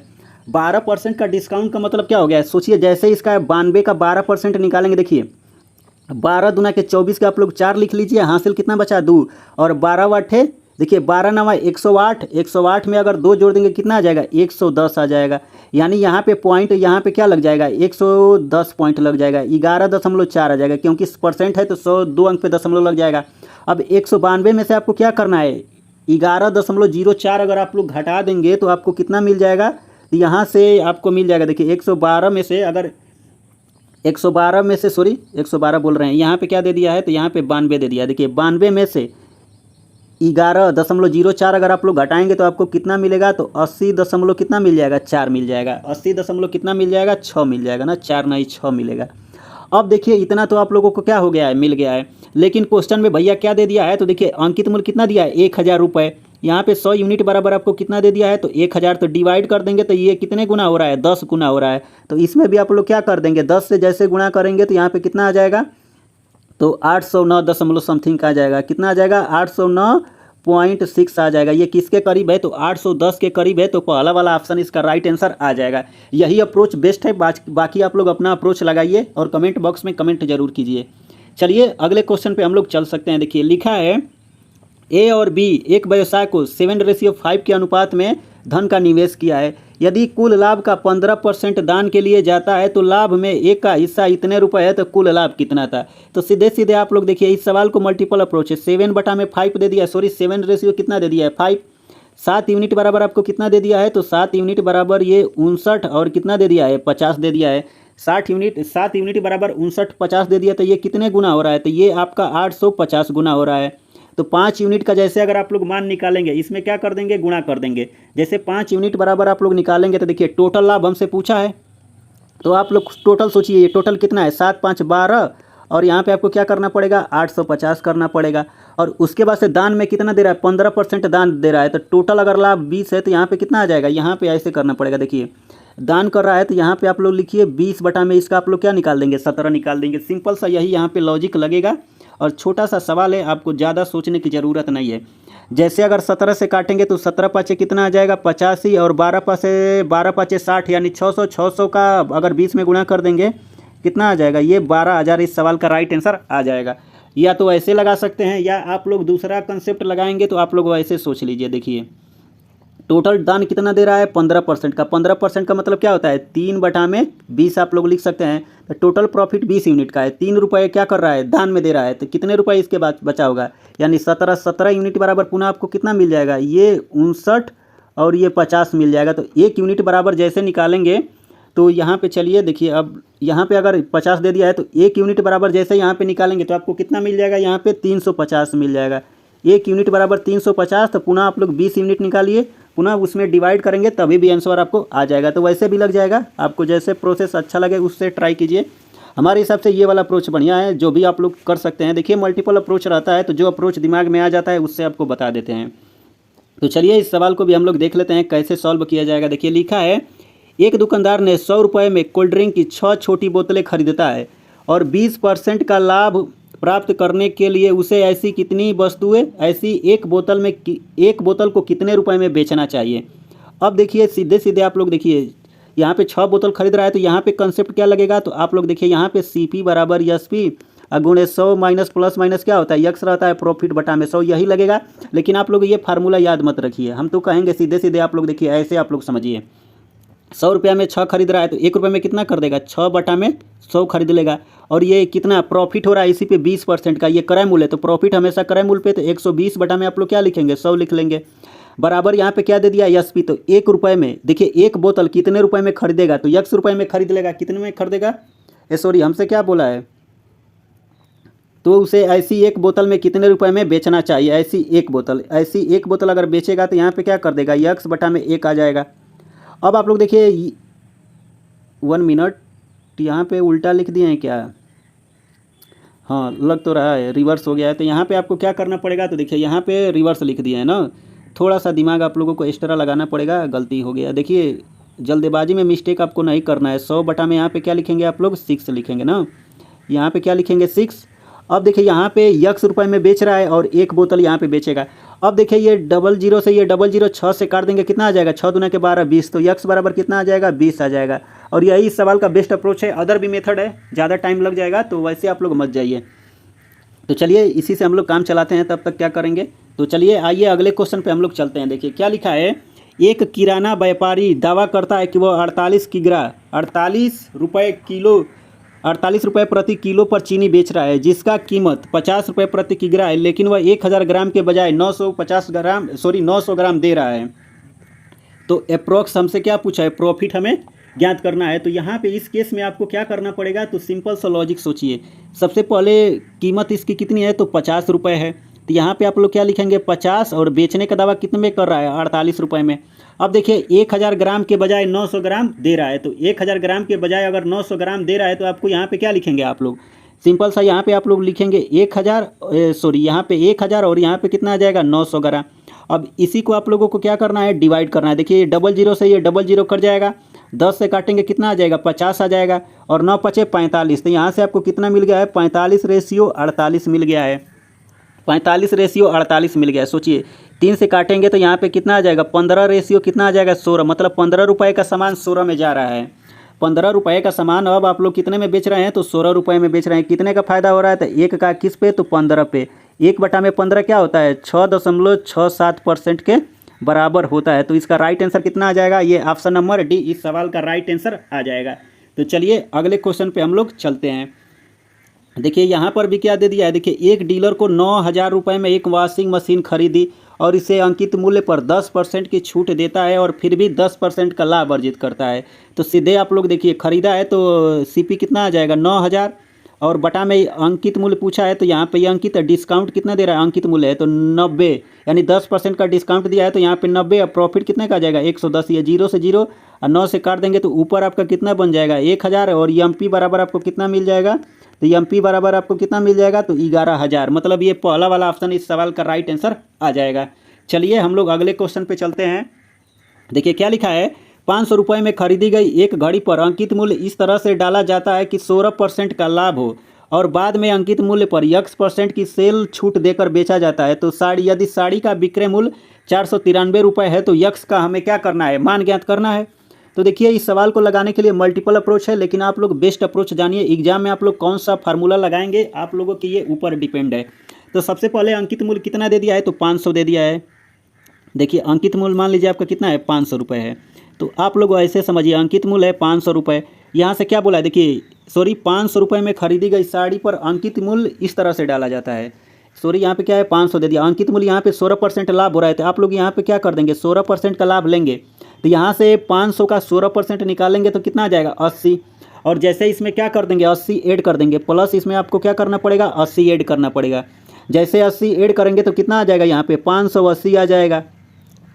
12% का डिस्काउंट का मतलब क्या हो गया है, सोचिए जैसे इसका 92 का 12% निकालेंगे, देखिए 12 दूना के 24 का आप लोग 4 लिख लीजिए, हासिल कितना बचा 2, और 12 वाटे देखिए 12 नवा 108, 108 में अगर 2 जोड़ देंगे कितना आ जाएगा, 110 आ जाएगा। यानी यहाँ पे पॉइंट, यहाँ पे क्या लग जाएगा, 110 पॉइंट लग जाएगा, 11.4 आ जाएगा, क्योंकि परसेंट है तो 102 अंक पे दशमलव लग जाएगा। अब 192 में से आपको क्या करना है, 11.04 अगर आप लोग घटा देंगे तो आपको कितना मिल जाएगा, यहाँ से आपको मिल जाएगा। देखिए 112 में से अगर 112 में से 112 बोल रहे हैं, यहाँ पे क्या दे दिया है, तो यहाँ पे 92 दे दिया है। देखिए 92 में से 11.04 अगर आप लोग घटाएंगे तो आपको कितना मिलेगा, तो 80 दशमलव कितना मिल जाएगा, 4 मिल जाएगा। 80 दशमलव कितना मिल जाएगा, 6 मिल जाएगा ना, 4 नहीं 6 मिलेगा। अब देखिए इतना तो आप लोगों को क्या हो गया है, मिल गया है। लेकिन क्वेश्चन में भैया क्या दे दिया है, तो देखिए अंकित मूल्य कितना दिया है, 1000 रुपये। यहाँ पे 100 यूनिट बराबर आपको कितना दे दिया है, तो 1000, तो डिवाइड कर देंगे तो ये कितने गुना हो रहा है, 10 गुना हो रहा है। तो इसमें भी आप लोग क्या कर देंगे, 10 से जैसे गुणा करेंगे तो यहाँ पे कितना आ जाएगा, तो 809 दशमलव समथिंग का आ जाएगा। कितना आ जाएगा, 809.6 आ जाएगा। ये किसके करीब है, तो 810 के करीब है। तो पहला वाला ऑप्शन इसका राइट आंसर आ जाएगा। यही अप्रोच बेस्ट है, बाकी आप लोग अपना अप्रोच लगाइए और कमेंट बॉक्स में कमेंट जरूर कीजिए। चलिए अगले क्वेश्चन पे हम लोग चल सकते हैं। देखिए लिखा है, ए और बी एक व्यवसाय को 7:5 के अनुपात में धन का निवेश किया है। यदि कुल लाभ का 15% दान के लिए जाता है तो लाभ में एक का हिस्सा इतने रुपए है, तो कुल लाभ कितना था। तो सीधे सीधे आप लोग देखिए इस सवाल को मल्टीपल अप्रोच है। 7/5 दे दिया है, 7 कितना दे दिया है, 5। 7 यूनिट बराबर आपको कितना दे दिया है, तो 7 यूनिट बराबर ये 59 और कितना दे दिया है, 50 दे दिया है। 7 यूनिट बराबर 59, 50 दे दिया, तो ये कितने गुना हो रहा है, तो ये आपका 850 गुना हो रहा है। तो 5 यूनिट का जैसे अगर आप लोग मान निकालेंगे, इसमें क्या कर देंगे, गुणा कर देंगे। जैसे 5 यूनिट बराबर आप लोग निकालेंगे तो देखिए टोटल लाभ हमसे पूछा है, तो आप लोग टोटल सोचिए, ये टोटल कितना है, 7 5 12, और यहाँ पे आपको क्या करना पड़ेगा, 850 करना पड़ेगा। और उसके बाद से दान में कितना दे रहा है, 15% दान दे रहा है। तो टोटल अगर लाभ 20 है तो यहाँ पे कितना आ जाएगा, यहाँ पे ऐसे करना पड़ेगा। देखिए दान कर रहा है तो यहाँ पे आप लोग लिखिए 20 बटा में इसका आप लोग क्या निकाल देंगे, 17 निकाल देंगे। सिंपल सा यही यहाँ पे लॉजिक लगेगा, और छोटा सा सवाल है, आपको ज़्यादा सोचने की ज़रूरत नहीं है। जैसे अगर 17 से काटेंगे तो 17 पाँचे कितना आ जाएगा, 85, और 12 पाँचे 60, यानी 600। 600 का अगर 20 में गुणा कर देंगे कितना आ जाएगा, ये 12,000 इस सवाल का राइट आंसर आ जाएगा। या तो ऐसे लगा सकते हैं, या आप लोग दूसरा कंसेप्ट लगाएंगे तो आप लोग वैसे सोच लीजिए। देखिए टोटल दान कितना दे रहा है, 15% का। 15% का मतलब क्या होता है, 3/20 आप लोग लिख सकते हैं। तो टोटल प्रॉफिट 20 यूनिट का है, 3 रुपये क्या कर रहा है, दान में दे रहा है। तो कितने रुपए इसके बाद बचा होगा, यानी 17 यूनिट बराबर पुनः आपको कितना मिल जाएगा, ये 59 और ये 50 मिल जाएगा। तो 1 यूनिट बराबर जैसे निकालेंगे तो यहाँ पे चलिए देखिए, अब यहाँ पे अगर 50 दे दिया है तो 1 यूनिट बराबर जैसे यहाँ पे निकालेंगे तो आपको कितना मिल जाएगा, यहाँ पे 350 मिल जाएगा। 1 यूनिट बराबर 350, तो पुनः आप लोग 20 यूनिट निकालिए, पुनः उसमें डिवाइड करेंगे तभी भी आंसर आपको आ जाएगा। तो वैसे भी लग जाएगा, आपको जैसे प्रोसेस अच्छा लगे उससे ट्राई कीजिए। हमारे हिसाब से ये वाला अप्रोच बढ़िया है, जो भी आप लोग कर सकते हैं। देखिए मल्टीपल अप्रोच रहता है, तो जो अप्रोच दिमाग में आ जाता है उससे आपको बता देते हैं। तो चलिए इस सवाल को भी हम लोग देख लेते हैं कैसे सॉल्व किया जाएगा। देखिए लिखा है, एक दुकानदार ने 100 रुपये में कोल्ड ड्रिंक की 6 छोटी बोतलें खरीदता है और 20% का लाभ प्राप्त करने के लिए उसे ऐसी कितनी वस्तुएं, ऐसी एक बोतल को कितने रुपए में बेचना चाहिए। अब देखिए सीधे सीधे आप लोग देखिए, यहाँ पे 6 बोतल खरीद रहा है तो यहाँ पे कंसेप्ट क्या लगेगा, तो आप लोग देखिए यहाँ पे CP बराबर SP गुणे 100 माइनस प्लस माइनस क्या होता है, यक्स रहता है, प्रॉफिट बटा में 100, यही लगेगा। लेकिन आप लोग ये फार्मूला याद मत रखिए, हम तो कहेंगे सीधे सीधे आप लोग देखिए, ऐसे आप लोग समझिए। 100 रुपया में 6 खरीद रहा है तो 1 रुपये में कितना कर देगा, 6 बटा में 100 खरीद लेगा। और ये कितना प्रॉफिट हो रहा है, इसी पे 20% का ये क्रय मूल्य है, तो प्रॉफिट हमेशा क्रय मूल्य पे, तो 120 बटा में आप लोग क्या लिखेंगे, 100 लिख लेंगे। बराबर यहाँ पे क्या दे दिया, SP, तो 1 रुपये में देखिए एक बोतल कितने रुपए में खरीदेगा, तो 1 रुपये में खरीद लेगा। कितने में खरीदेगा, सॉरी हमसे क्या बोला है, तो उसे ऐसी एक बोतल में कितने रुपए में बेचना चाहिए। ऐसी एक बोतल अगर बेचेगा तो यहाँ पे क्या कर देगा, यक्स बटा में एक आ जाएगा। अब आप लोग देखिए 1 मिनट, यहाँ पे उल्टा लिख दिए हैं क्या, हाँ लग तो रहा है रिवर्स हो गया है। तो यहाँ पे आपको क्या करना पड़ेगा, तो देखिए यहाँ पे रिवर्स लिख दिए हैं ना, थोड़ा सा दिमाग आप लोगों को एक्स्ट्रा लगाना पड़ेगा, गलती हो गया। देखिए जल्दबाजी में मिस्टेक आपको नहीं करना है। 100 बटा में यहाँ पे क्या लिखेंगे आप लोग, 6 लिखेंगे ना, यहाँ पे क्या लिखेंगे 6। अब देखिए यहाँ पे यक्स रुपए में बेच रहा है और एक बोतल यहाँ पे बेचेगा। अब देखिए ये 00 से ये 00 6 से काट देंगे, कितना आ जाएगा, 6 दूना के 12 20, तो यक्स बराबर कितना आ जाएगा 20 आ जाएगा। और यही इस सवाल का बेस्ट अप्रोच है। अदर भी मेथड है, ज़्यादा टाइम लग जाएगा तो वैसे आप लोग मत जाइए। तो चलिए इसी से हम लोग काम चलाते हैं, तब तक क्या करेंगे, तो चलिए आइए अगले क्वेश्चन पे हम लोग चलते हैं। देखिए क्या लिखा है, एक किराना व्यापारी दावा करता है कि वह 48 रुपये प्रति किलो पर चीनी बेच रहा है, जिसका कीमत 50 रुपये प्रति किग्रा है, लेकिन वह 1000 ग्राम के बजाय 900 ग्राम दे रहा है। तो अप्रोक्स हमसे क्या पूछा है, प्रॉफिट हमें ज्ञात करना है। तो यहाँ पे इस केस में आपको क्या करना पड़ेगा, तो सिंपल सा लॉजिक सोचिए। सबसे पहले कीमत इसकी कितनी है, तो 50 रुपये है। तो यहाँ पे आप लोग क्या लिखेंगे 50, और बेचने का दावा कितने में कर रहा है, 48 रुपये में। अब देखिए 1000 ग्राम के बजाय 900 ग्राम दे रहा है, तो 1000 ग्राम के बजाय अगर 900 ग्राम दे रहा है तो आपको यहाँ पे क्या लिखेंगे आप लोग, सिंपल सा यहाँ पे आप लोग लिखेंगे 1000 यहाँ पे 1000 और यहाँ पे कितना आ जाएगा 900 ग्राम। अब इसी को आप लोगों को क्या करना है, डिवाइड करना है। देखिए 00 से ये 00 कट जाएगा, 10 से काटेंगे कितना आ जाएगा 50 आ जाएगा, और 9 पचे 45। तो यहाँ से आपको कितना मिल गया है, 45:48 मिल गया है, 45:48 मिल गया है। सोचिए 3 से काटेंगे तो यहाँ पे कितना आ जाएगा 15 कितना आ जाएगा 16, मतलब 15 रुपये का सामान 16 में जा रहा है। 15 रुपये का सामान अब आप लोग कितने में बेच रहे हैं, तो 16 रुपये में बेच रहे हैं। कितने का फायदा हो रहा है, तो 1 का किस पे, तो 15 पे। 1 बटा में 15 क्या होता है, 6.67% के बराबर होता है। तो इसका राइट आंसर कितना आ जाएगा, ये ऑप्शन नंबर डी इस सवाल का राइट आंसर आ जाएगा। तो चलिए अगले क्वेश्चन पे हम लोग चलते हैं। देखिए यहाँ पर भी क्या दे दिया है, देखिए एक डीलर को 9000 रुपये में एक वॉशिंग मशीन खरीदी और इसे अंकित मूल्य पर 10% की छूट देता है और फिर भी 10% का लाभ अर्जित करता है। तो सीधे आप लोग देखिए खरीदा है तो सीपी कितना आ जाएगा 9000, और बटा में अंकित मूल्य पूछा है तो यहाँ पे ये अंकित डिस्काउंट कितना दे रहा है, अंकित मूल्य है तो 90, यानी 10% का डिस्काउंट दिया है तो यहाँ पे 90, और प्रॉफिट कितने का आ जाएगा 110। ये 0 से 0 और 9 से काट देंगे तो ऊपर आपका कितना बन जाएगा 1000, और एमपी बराबर आपको कितना मिल जाएगा, तो एमपी बराबर आपको कितना मिल जाएगा, तो 11000। मतलब ये पहला वाला ऑप्शन इस सवाल का राइट आंसर आ जाएगा। चलिए हम लोग अगले क्वेश्चन पे चलते हैं। देखिए क्या लिखा है, 500 रुपये में खरीदी गई एक घड़ी पर अंकित मूल्य इस तरह से डाला जाता है कि 16% का लाभ हो, और बाद में अंकित मूल्य पर x% की सेल छूट देकर बेचा जाता है। तो साड़ी, यदि साड़ी का विक्रय मूल्य 493 रुपये है तो यक्स का हमें क्या करना है, मान ज्ञात करना है। तो देखिए इस सवाल को लगाने के लिए मल्टीपल अप्रोच है, लेकिन आप लोग बेस्ट अप्रोच जानिए। एग्जाम में आप लोग कौन सा फार्मूला लगाएंगे आप लोगों के ये ऊपर डिपेंड है। तो सबसे पहले अंकित मूल्य कितना दे दिया है, तो 500 दे दिया है। देखिए अंकित मूल्य मान लीजिए आपका कितना है 500 रुपये है, तो आप लोग ऐसे समझिए अंकित मूल्य है 500 रुपये। यहाँ से क्या बोला है, देखिए 500 रुपये में खरीदी गई साड़ी पर अंकित मूल्य इस तरह से डाला जाता है। यहाँ पे क्या है 500 दे दिया, अंकित मूल्य यहाँ पे 16% लाभ हो रहा है। तो आप लोग यहाँ पे क्या कर देंगे 16% का लाभ लेंगे, तो यहाँ से 500 का 16% निकालेंगे तो कितना आ जाएगा 80, और जैसे इसमें क्या कर देंगे 80 ऐड कर देंगे, प्लस इसमें आपको क्या करना पड़ेगा 80 ऐड करना पड़ेगा। जैसे 80 ऐड करेंगे तो कितना आ जाएगा यहाँ पे 580 आ जाएगा,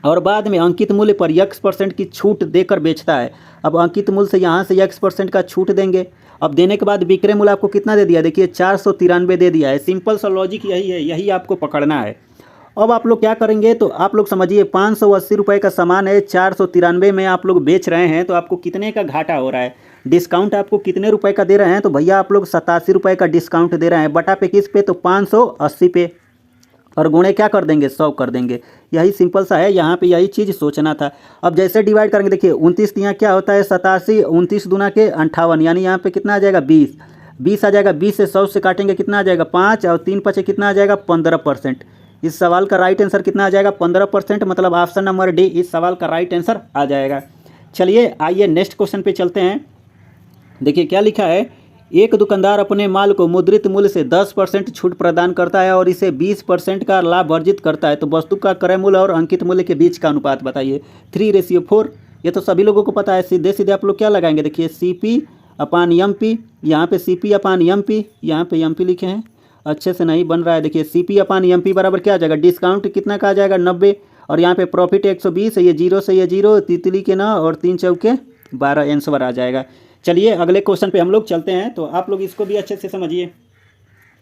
और बाद में अंकित मूल्य पर x% की छूट देकर बेचता है। अब अंकित मूल्य से यहाँ से x% का छूट देंगे, अब देने के बाद विक्रय मूल्य आपको कितना दे दिया, देखिए 493 दे दिया है। सिंपल सा लॉजिक यही है, यही आपको पकड़ना है। अब आप लोग क्या करेंगे, तो आप लोग समझिए 580 रुपये का सामान है, 493 में आप लोग बेच रहे हैं, तो आपको कितने का घाटा हो रहा है, डिस्काउंट आपको कितने रुपए का दे रहे हैं, तो भैया आप लोग 87 रुपये का डिस्काउंट दे रहे हैं। बटा पे किस पे, तो 580 पे, और गुणे क्या कर देंगे 100 कर देंगे। यही सिंपल सा है, यहाँ पे यही चीज़ सोचना था। अब जैसे डिवाइड करेंगे, देखिए 29 यहाँ क्या होता है 87, 29 दूना के 58, यानी यहाँ पे कितना आ जाएगा 20 आ जाएगा। 20 से 100 से काटेंगे कितना आ जाएगा 5, और 3 पचे कितना आ जाएगा 15%। इस सवाल का राइट आंसर कितना आ जाएगा 15%, मतलब ऑप्शन नंबर डी इस सवाल का राइट आंसर आ जाएगा। चलिए आइए नेक्स्ट क्वेश्चन पे चलते हैं। देखिए क्या लिखा है, एक दुकानदार अपने माल को मुद्रित मूल्य से 10% छूट प्रदान करता है और इसे 20% का लाभ अर्जित करता है। तो वस्तु का क्रय मूल्य और अंकित मूल्य के बीच का अनुपात बताइए। 3:4, ये तो सभी लोगों को पता है। सीधे सीधे आप लोग क्या लगाएंगे, देखिए CP अपान एम पी, यहाँ पे C P upon M P, यहाँ पे एम पी लिखे हैं, अच्छे से नहीं बन रहा है। देखिए C P upon M P बराबर क्या आ जाएगा, डिस्काउंट कितना का आ जाएगा 90, और यहाँ पे प्रॉफिट 120 है, ये जीरो से ये जीरो, तितली के 9 और 3 चौके 12 आंसर आ जाएगा। चलिए अगले क्वेश्चन पे हम लोग चलते हैं, तो आप लोग इसको भी अच्छे से समझिए।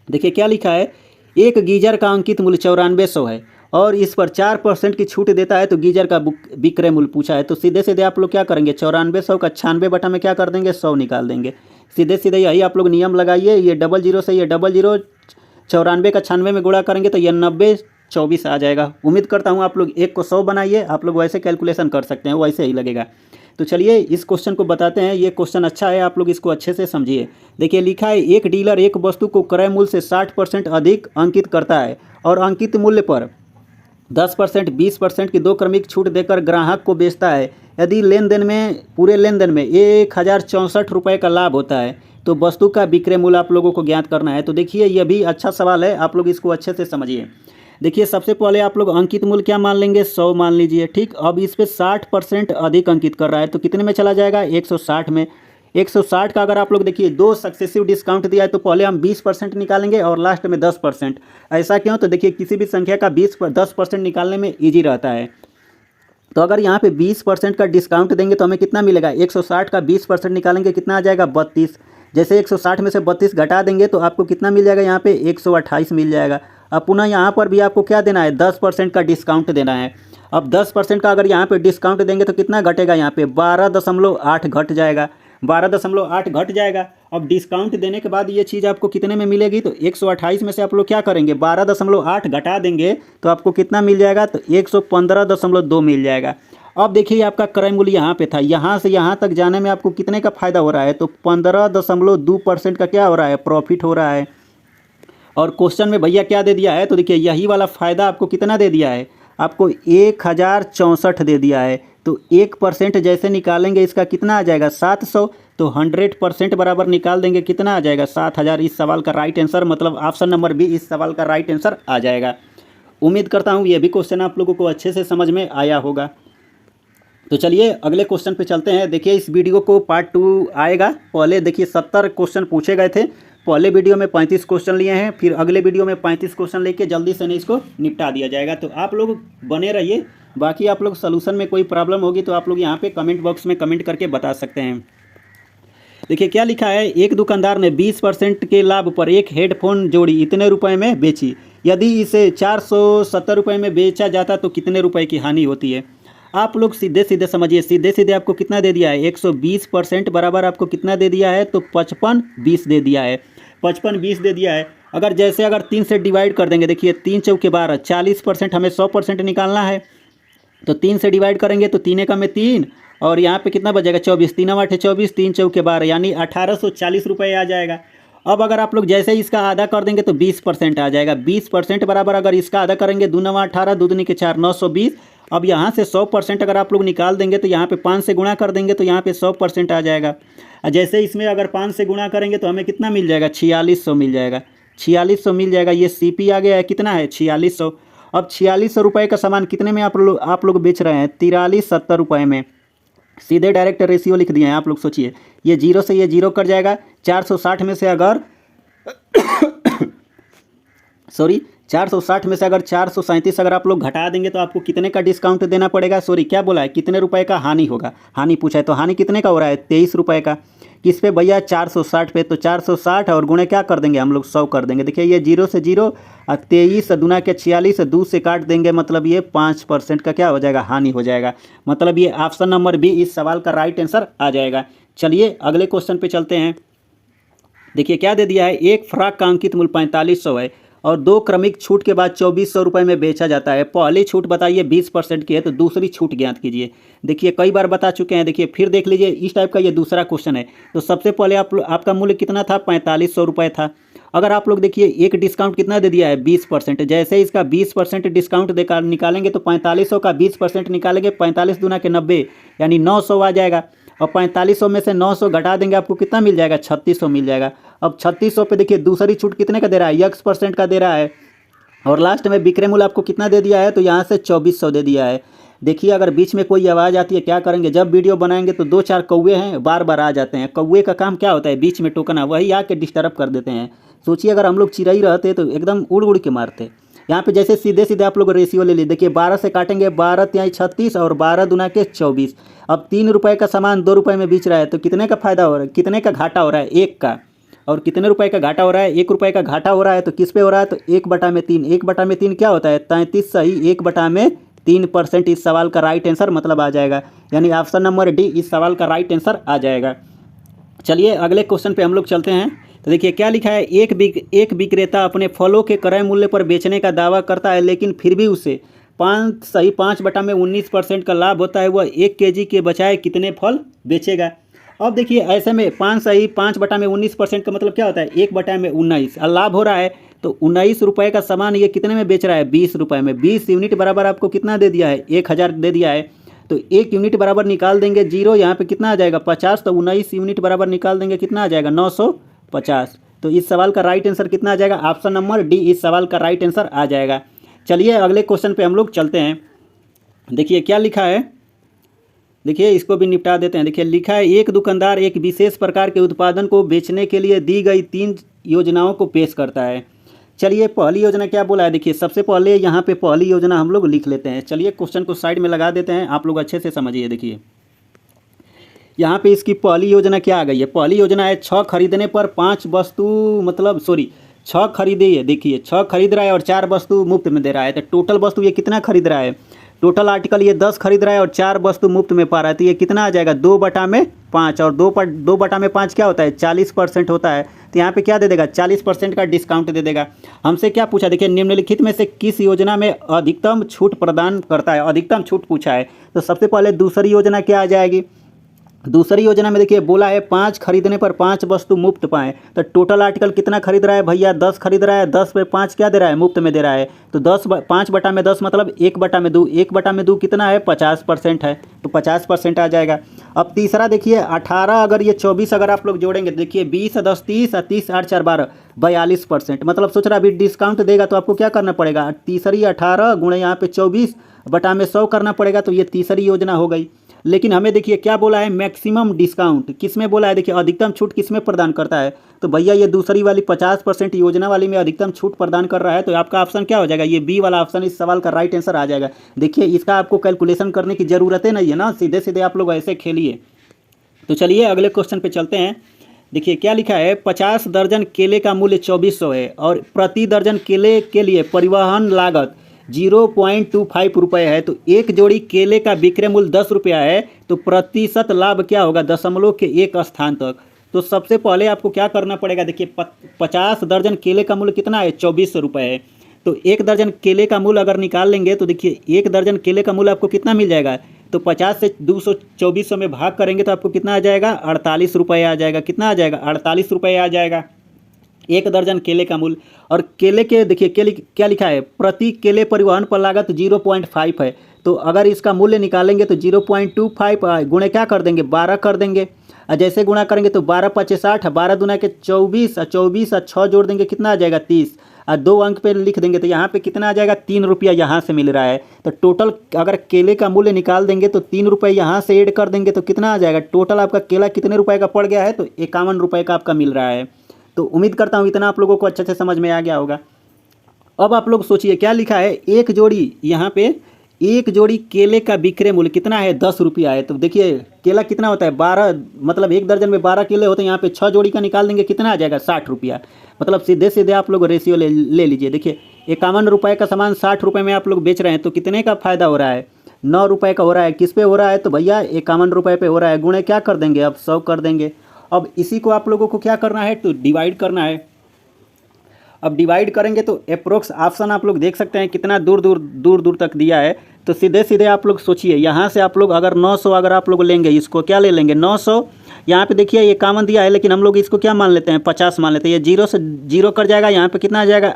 देखिए क्या लिखा है, एक गीजर का अंकित मूल्य 9400 है और इस पर 4% की छूट देता है, तो गीजर का विक्रय मूल्य पूछा है। तो सीधे सीधे आप लोग क्या करेंगे, 9400 का 96 बटा में क्या कर देंगे, 100 निकाल देंगे। सीधे सीधे यही आप लोग नियम लगाइए, ये 00 से ये 00, 94 का 96 में गुणा करेंगे तो ये 90 24 आ जाएगा। उम्मीद करता हूँ आप लोग एक को 100 बनाइए, आप लोग वैसे कैलकुलेशन कर सकते हैं, वैसे ही लगेगा। तो चलिए इस क्वेश्चन को बताते हैं। ये क्वेश्चन अच्छा है, आप लोग इसको अच्छे से समझिए। देखिए लिखा है, एक डीलर एक वस्तु को क्रय मूल्य से 60% अधिक अंकित करता है और अंकित मूल्य पर 10%, 20% की 2 क्रमिक छूट देकर ग्राहक को बेचता है। यदि लेनदेन में, पूरे लेनदेन में 1064 रुपये का लाभ होता है, तो वस्तु का विक्रय मूल्य आप लोगों को ज्ञात करना है। तो देखिए यह भी अच्छा सवाल है, आप लोग इसको अच्छे से समझिए। देखिए सबसे पहले आप लोग अंकित मूल्य क्या मान लेंगे, 100 मान लीजिए, ठीक। अब इस पे 60% अधिक अंकित कर रहा है, तो कितने में चला जाएगा, 160 में। 160 का अगर आप लोग देखिए 2 सक्सेसिव डिस्काउंट दिया है, तो पहले हम 20% निकालेंगे और लास्ट में 10%। ऐसा क्यों, तो देखिए किसी भी संख्या का 10% निकालने में ईजी रहता है। तो अगर यहाँ पे 20% का डिस्काउंट देंगे तो हमें कितना मिलेगा, 160 का 20% निकालेंगे कितना आ जाएगा, 32। जैसे 160 में से 32 घटा देंगे तो आपको कितना मिल जाएगा, यहाँ पे 128 मिल जाएगा। अब पुनः यहाँ पर भी आपको क्या देना है, 10% का डिस्काउंट देना है। अब 10% का अगर यहाँ पे डिस्काउंट देंगे तो कितना घटेगा, यहाँ पे 12.8 घट जाएगा, 12.8 घट जाएगा। अब डिस्काउंट देने के बाद ये चीज़ आपको कितने में मिलेगी, तो 128 में से आप लोग क्या करेंगे, 12.8 घटा देंगे तो आपको कितना मिल जाएगा, तो 115.2 मिल जाएगा। अब देखिए आपका क्रय मूल्य यहाँ पे था, यहाँ से यहाँ तक जाने में आपको कितने का फ़ायदा हो रहा है, तो 15.2% का क्या हो रहा है, प्रॉफिट हो रहा है। और क्वेश्चन में भैया क्या दे दिया है, तो देखिए यही वाला फ़ायदा आपको कितना दे दिया है, आपको 1064 दे दिया है। तो 1% जैसे निकालेंगे इसका कितना आ जाएगा, 700। तो 100% बराबर निकाल देंगे कितना आ जाएगा, 7000। इस सवाल का राइट आंसर मतलब ऑप्शन नंबर बी इस सवाल का राइट आंसर आ जाएगा। उम्मीद करता हूँ ये भी क्वेश्चन आप लोगों को अच्छे से समझ में आया होगा। तो चलिए अगले क्वेश्चन पे चलते हैं। देखिए इस वीडियो को पार्ट 2 आएगा। पहले देखिए 70 क्वेश्चन पूछे गए थे, पहले वीडियो में 35 क्वेश्चन लिए हैं, फिर अगले वीडियो में 35 क्वेश्चन लेके जल्दी से नहीं इसको निपटा दिया जाएगा। तो आप लोग बने रहिए। बाकी आप लोग सलूशन में कोई प्रॉब्लम होगी तो आप लोग यहाँ पे कमेंट बॉक्स में कमेंट करके बता सकते हैं। देखिए क्या लिखा है, एक दुकानदार ने 20% के लाभ पर एक हेडफोन जोड़ी इतने रुपए में बेची। यदि इसे 470 रुपये में बेचा जाता तो कितने रुपए की हानि होती है। आप लोग सीधे सीधे समझिए, सीधे सीधे आपको कितना दे दिया है, 120% बराबर आपको कितना दे दिया है, तो 55-20 दे दिया है, 55-20 दे दिया है। अगर जैसे अगर 3 से डिवाइड कर देंगे, देखिए 3 चौके 12, 40%, हमें 100% निकालना है। तो 3 से डिवाइड करेंगे तो 3 एकम में 3 और यहाँ पे कितना बचेगा, 24, 3 8 24, 3 चौके 12, यानी 1840 रुपये आ जाएगा। अब अगर आप लोग जैसे इसका आधा कर देंगे तो 20% आ जाएगा। 20% बराबर अगर इसका आधा करेंगे, 2 9 18, 2 दूनी के 4, 920। अब यहाँ से 100% अगर आप लोग निकाल देंगे तो यहाँ पे 5 से गुणा कर देंगे तो यहाँ पे 100% आ जाएगा। जैसे इसमें अगर 5 से गुणा करेंगे तो हमें कितना मिल जाएगा, 4600 मिल जाएगा, 4600 मिल जाएगा। ये सीपी आ गया है, कितना है, 4600। अब 4600 रुपये का सामान कितने में आप लोग बेच रहे हैं, 4370 रुपये में। सीधे डायरेक्ट रेशियो लिख दिए हैं। आप लोग सोचिए, ये जीरो से ये जीरो कट जाएगा। 460 में से अगर 460 में से अगर 437 अगर आप लोग घटा देंगे तो आपको कितने का डिस्काउंट देना पड़ेगा, क्या बोला है, कितने रुपए का हानि होगा। हानि पूछा है तो हानि कितने का हो रहा है, 23 रुपये का। किस पे भैया, 460 पे। तो 460 और गुणे क्या कर देंगे हम लोग, 100 कर देंगे। देखिए ये जीरो से जीरो और 23 दूना के 46, 2 से काट देंगे, मतलब ये 5% का क्या हो जाएगा, हानि हो जाएगा। मतलब ये ऑप्शन नंबर बी इस सवाल का राइट आंसर आ जाएगा। चलिए अगले क्वेश्चन पे चलते हैं। देखिए क्या दे दिया है, एक फ्रॉक का अंकित मूल्य 4500 है और 2 क्रमिक छूट के बाद 2400 रुपये में बेचा जाता है। पहली छूट बताइए 20% की है, तो दूसरी छूट ज्ञात कीजिए। देखिए कई बार बता चुके हैं, देखिए फिर देख लीजिए, इस टाइप का ये दूसरा क्वेश्चन है। तो सबसे पहले आपका मूल्य कितना था, 4500 रुपये था। अगर आप लोग देखिए एक डिस्काउंट कितना दे दिया है, 20%। जैसे इसका 20% डिस्काउंट देकर निकालेंगे तो 4500 का 20% निकालेंगे, 45 दूना के 90 यानी 900 आ जाएगा। और 4500 में से 900 घटा देंगे, आपको कितना मिल जाएगा, 3600 मिल जाएगा। अब 3600 पे देखिए दूसरी छूट कितने का दे रहा है, X% का दे रहा है। और लास्ट में विक्रय मूल्य आपको कितना दे दिया है, तो यहाँ से 2400 दे दिया है। देखिए अगर बीच में कोई आवाज़ आती है क्या करेंगे, जब वीडियो बनाएंगे तो 2-4 कौवे हैं बार बार आ जाते हैं। कौवे का काम क्या होता है, बीच में टोकना, वही आके डिस्टर्ब कर देते हैं। सोचिए अगर हम लोग चिड़ई रहते तो एकदम उड़ उड़ के मारते। यहाँ पे जैसे सीधे सीधे आप लोग रेशियो ले लीजिए, देखिए 12 से काटेंगे, 12 तिहाई 36 और 12 दूना के 24। अब 3 रुपये का सामान 2 रुपये में बेच रहा है तो कितने का फायदा हो रहा है, कितने का घाटा हो रहा है, 1 का। और कितने रुपए का घाटा हो रहा है, 1 रुपये का घाटा हो रहा है। तो किस पे हो रहा है, तो 1/3। 1/3 क्या होता है, 33 सही 1/3%। इस सवाल का राइट आंसर मतलब आ जाएगा, यानी ऑप्शन नंबर डी इस सवाल का राइट आंसर आ जाएगा। चलिए अगले क्वेश्चन पे हम लोग चलते हैं। तो देखिए क्या लिखा है, एक विक्रेता अपने फलों के क्रय मूल्य पर बेचने का दावा करता है, लेकिन फिर भी उसे 5/19% का लाभ होता है। वह 1 केजी के बजाय कितने फल बेचेगा। अब देखिए ऐसे में 5/19% का मतलब क्या होता है, 1/19 और लाभ हो रहा है तो 19 रुपये का सामान ये कितने में बेच रहा है, 20 रुपये में। 20 यूनिट बराबर आपको कितना दे दिया है, 1000 दे दिया है। तो 1 यूनिट बराबर निकाल देंगे जीरो, यहाँ पे कितना आ जाएगा 50। तो 19 यूनिट बराबर निकाल देंगे कितना आ जाएगा 950। तो इस सवाल का राइट आंसर कितना आ जाएगा, ऑप्शन नंबर डी इस सवाल का राइट आंसर आ जाएगा। चलिए अगले क्वेश्चन पे हम लोग चलते हैं। देखिए क्या लिखा है, देखिए इसको भी निपटा देते हैं। देखिए लिखा है, एक दुकानदार एक विशेष प्रकार के उत्पादन को बेचने के लिए दी गई 3 योजनाओं को पेश करता है। चलिए पहली योजना क्या बोला है, देखिए सबसे पहले यहाँ पे पहली योजना हम लोग लिख लेते हैं। चलिए क्वेश्चन को साइड में लगा देते हैं, आप लोग अच्छे से समझिए। देखिए यहाँ पे इसकी पहली योजना क्या आ गई है, पहली योजना है 6 खरीदने पर 5 वस्तु, मतलब सॉरी 6 खरीदिए। देखिए 6 खरीद रहा है और 4 वस्तु मुफ्त में दे रहा है। तो टोटल वस्तु ये कितना खरीद रहा है, टोटल आर्टिकल ये 10 खरीद रहा है और 4 वस्तु मुफ्त में पा रहा है। तो ये कितना आ जाएगा 2/5, और 2/5 क्या होता है 40% होता है। तो यहाँ पे क्या दे देगा 40% का डिस्काउंट दे देगा। हमसे क्या पूछा, देखिए निम्नलिखित में से किस योजना में अधिकतम छूट प्रदान करता है, अधिकतम छूट पूछा है। तो सबसे पहले दूसरी योजना क्या आ जाएगी, दूसरी योजना में देखिए बोला है 5 खरीदने पर 5 वस्तु मुफ्त पाएँ। तो टोटल आर्टिकल कितना खरीद रहा है भैया, 10 खरीद रहा है, 10 पे 5 क्या दे रहा है, मुफ्त में दे रहा है। तो 5/10 मतलब 1/2, 1/2 कितना है 50% है, तो 50% आ जाएगा। अब तीसरा देखिए 18, अगर ये 24 अगर आप लोग जोड़ेंगे, देखिए 20 10 30 और 30 8 4 12 42%। मतलब सोच रहा अभी डिस्काउंट देगा तो आपको क्या करना पड़ेगा, तीसरी 18 गुणे यहाँ पे 24/100 करना पड़ेगा। तो ये तीसरी योजना हो गई। लेकिन हमें देखिए क्या बोला है, मैक्सिमम डिस्काउंट किस में बोला है, देखिए अधिकतम छूट किस में प्रदान करता है। तो भैया ये दूसरी वाली 50% योजना वाली में अधिकतम छूट प्रदान कर रहा है। तो आपका ऑप्शन क्या हो जाएगा, ये बी वाला ऑप्शन इस सवाल का राइट आंसर आ जाएगा। देखिए इसका आपको कैलकुलेशन करने की ज़रूरत ही नहीं है ना, सीधे सीधे आप लोग ऐसे खेलिए। तो चलिए अगले क्वेश्चन पे चलते हैं। देखिए क्या लिखा है, 50 दर्जन केले का मूल्य 2400 है और प्रति दर्जन केले के लिए परिवहन लागत 0.25 रुपये है। तो एक जोड़ी केले का विक्रय मूल्य 10 रुपया है, तो प्रतिशत लाभ क्या होगा, दशमलव के 1 स्थान तक। तो सबसे पहले आपको क्या करना पड़ेगा, देखिए 50 दर्जन केले का मूल्य कितना है 2400 रुपये है। तो 1 दर्जन केले का मूल्य अगर निकाल लेंगे तो देखिए 1 दर्जन केले का मूल्य आपको कितना मिल जाएगा, तो 50 से 2400 में भाग करेंगे तो आपको कितना आ जाएगा 48 रुपये आ जाएगा। कितना आ जाएगा 48 रुपये आ जाएगा 1 दर्जन केले का मूल्य। और केले के देखिए क्या लिखा है, प्रति केले परिवहन पर लागत 0.5 है। तो अगर इसका मूल्य निकालेंगे तो 0.25 गुणे क्या कर देंगे 12 कर देंगे। और जैसे गुणा करेंगे तो 12 5 60, 12 दूना के 24 और 24 और 6 जोड़ देंगे कितना आ जाएगा 30 और 2 अंक पे लिख देंगे तो यहाँ पे कितना आ जाएगा 3 रुपया यहाँ से मिल रहा है। तो टोटल अगर केले का मूल्य निकाल देंगे तो 3 रुपये यहाँ से ऐड कर देंगे तो कितना आ जाएगा, टोटल आपका केला कितने रुपये का पड़ गया है, तो 51 रुपये का आपका मिल रहा है। तो उम्मीद करता हूँ इतना आप लोगों को अच्छे से समझ में आ गया होगा। अब आप लोग सोचिए क्या लिखा है, एक जोड़ी यहाँ पे एक जोड़ी केले का विक्रय मूल्य कितना है 10 रुपया है। तो देखिए केला कितना होता है 12, मतलब 1 दर्जन में 12 केले होते हैं, यहाँ पे 6 जोड़ी का निकाल देंगे कितना आ जाएगा 60 रुपया। मतलब सीधे सीधे आप लोग रेशियो ले लीजिए। देखिए 51 रुपये का सामान 60 रुपये में आप लोग बेच रहे हैं, तो कितने का फायदा हो रहा है 9 रुपये का हो रहा है। किस पे हो रहा है, तो भैया 51 रुपये पे हो रहा है। गुणे क्या कर देंगे अब 100 कर देंगे। अब इसी को आप लोगों को क्या करना है, तो डिवाइड करना है। अब डिवाइड करेंगे तो अप्रोक्स ऑप्शन आप लोग देख सकते हैं कितना दूर दूर तक दिया है। तो सीधे सीधे आप लोग सोचिए, यहाँ से आप लोग अगर 900 अगर आप लोग लेंगे, इसको क्या ले लेंगे 900, यहाँ पे देखिए ये कामन दिया है लेकिन हम लोग इसको क्या मान लेते हैं 50 मान लेते हैं। ये 0 से 0 कर जाएगा, यहाँ पे कितना आ जाएगा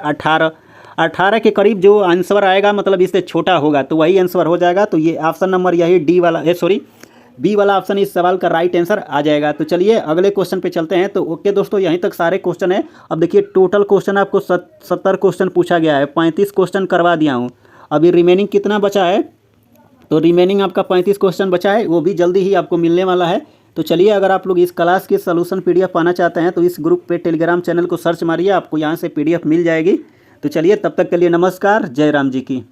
18 के करीब जो आंसर आएगा, मतलब इससे छोटा होगा तो वही आंसर हो जाएगा। तो ये ऑप्शन नंबर यही डी वाला बी वाला ऑप्शन इस सवाल का राइट आंसर आ जाएगा। तो चलिए अगले क्वेश्चन पे चलते हैं। तो ओके दोस्तों, यहीं तक सारे क्वेश्चन है। अब देखिए टोटल क्वेश्चन आपको 70 क्वेश्चन पूछा गया है, 35 क्वेश्चन करवा दिया हूँ। अभी रिमेनिंग कितना बचा है, तो रिमेनिंग आपका 35 क्वेश्चन बचा है, वो भी जल्दी ही आपको मिलने वाला है। तो चलिए, अगर आप लोग इस क्लास की सॉल्यूशन पीडीएफ पाना चाहते हैं तो इस ग्रुप पे टेलीग्राम चैनल को सर्च मारिए, आपको यहाँ से पीडीएफ मिल जाएगी। तो चलिए, तब तक के लिए नमस्कार, जय राम जी की।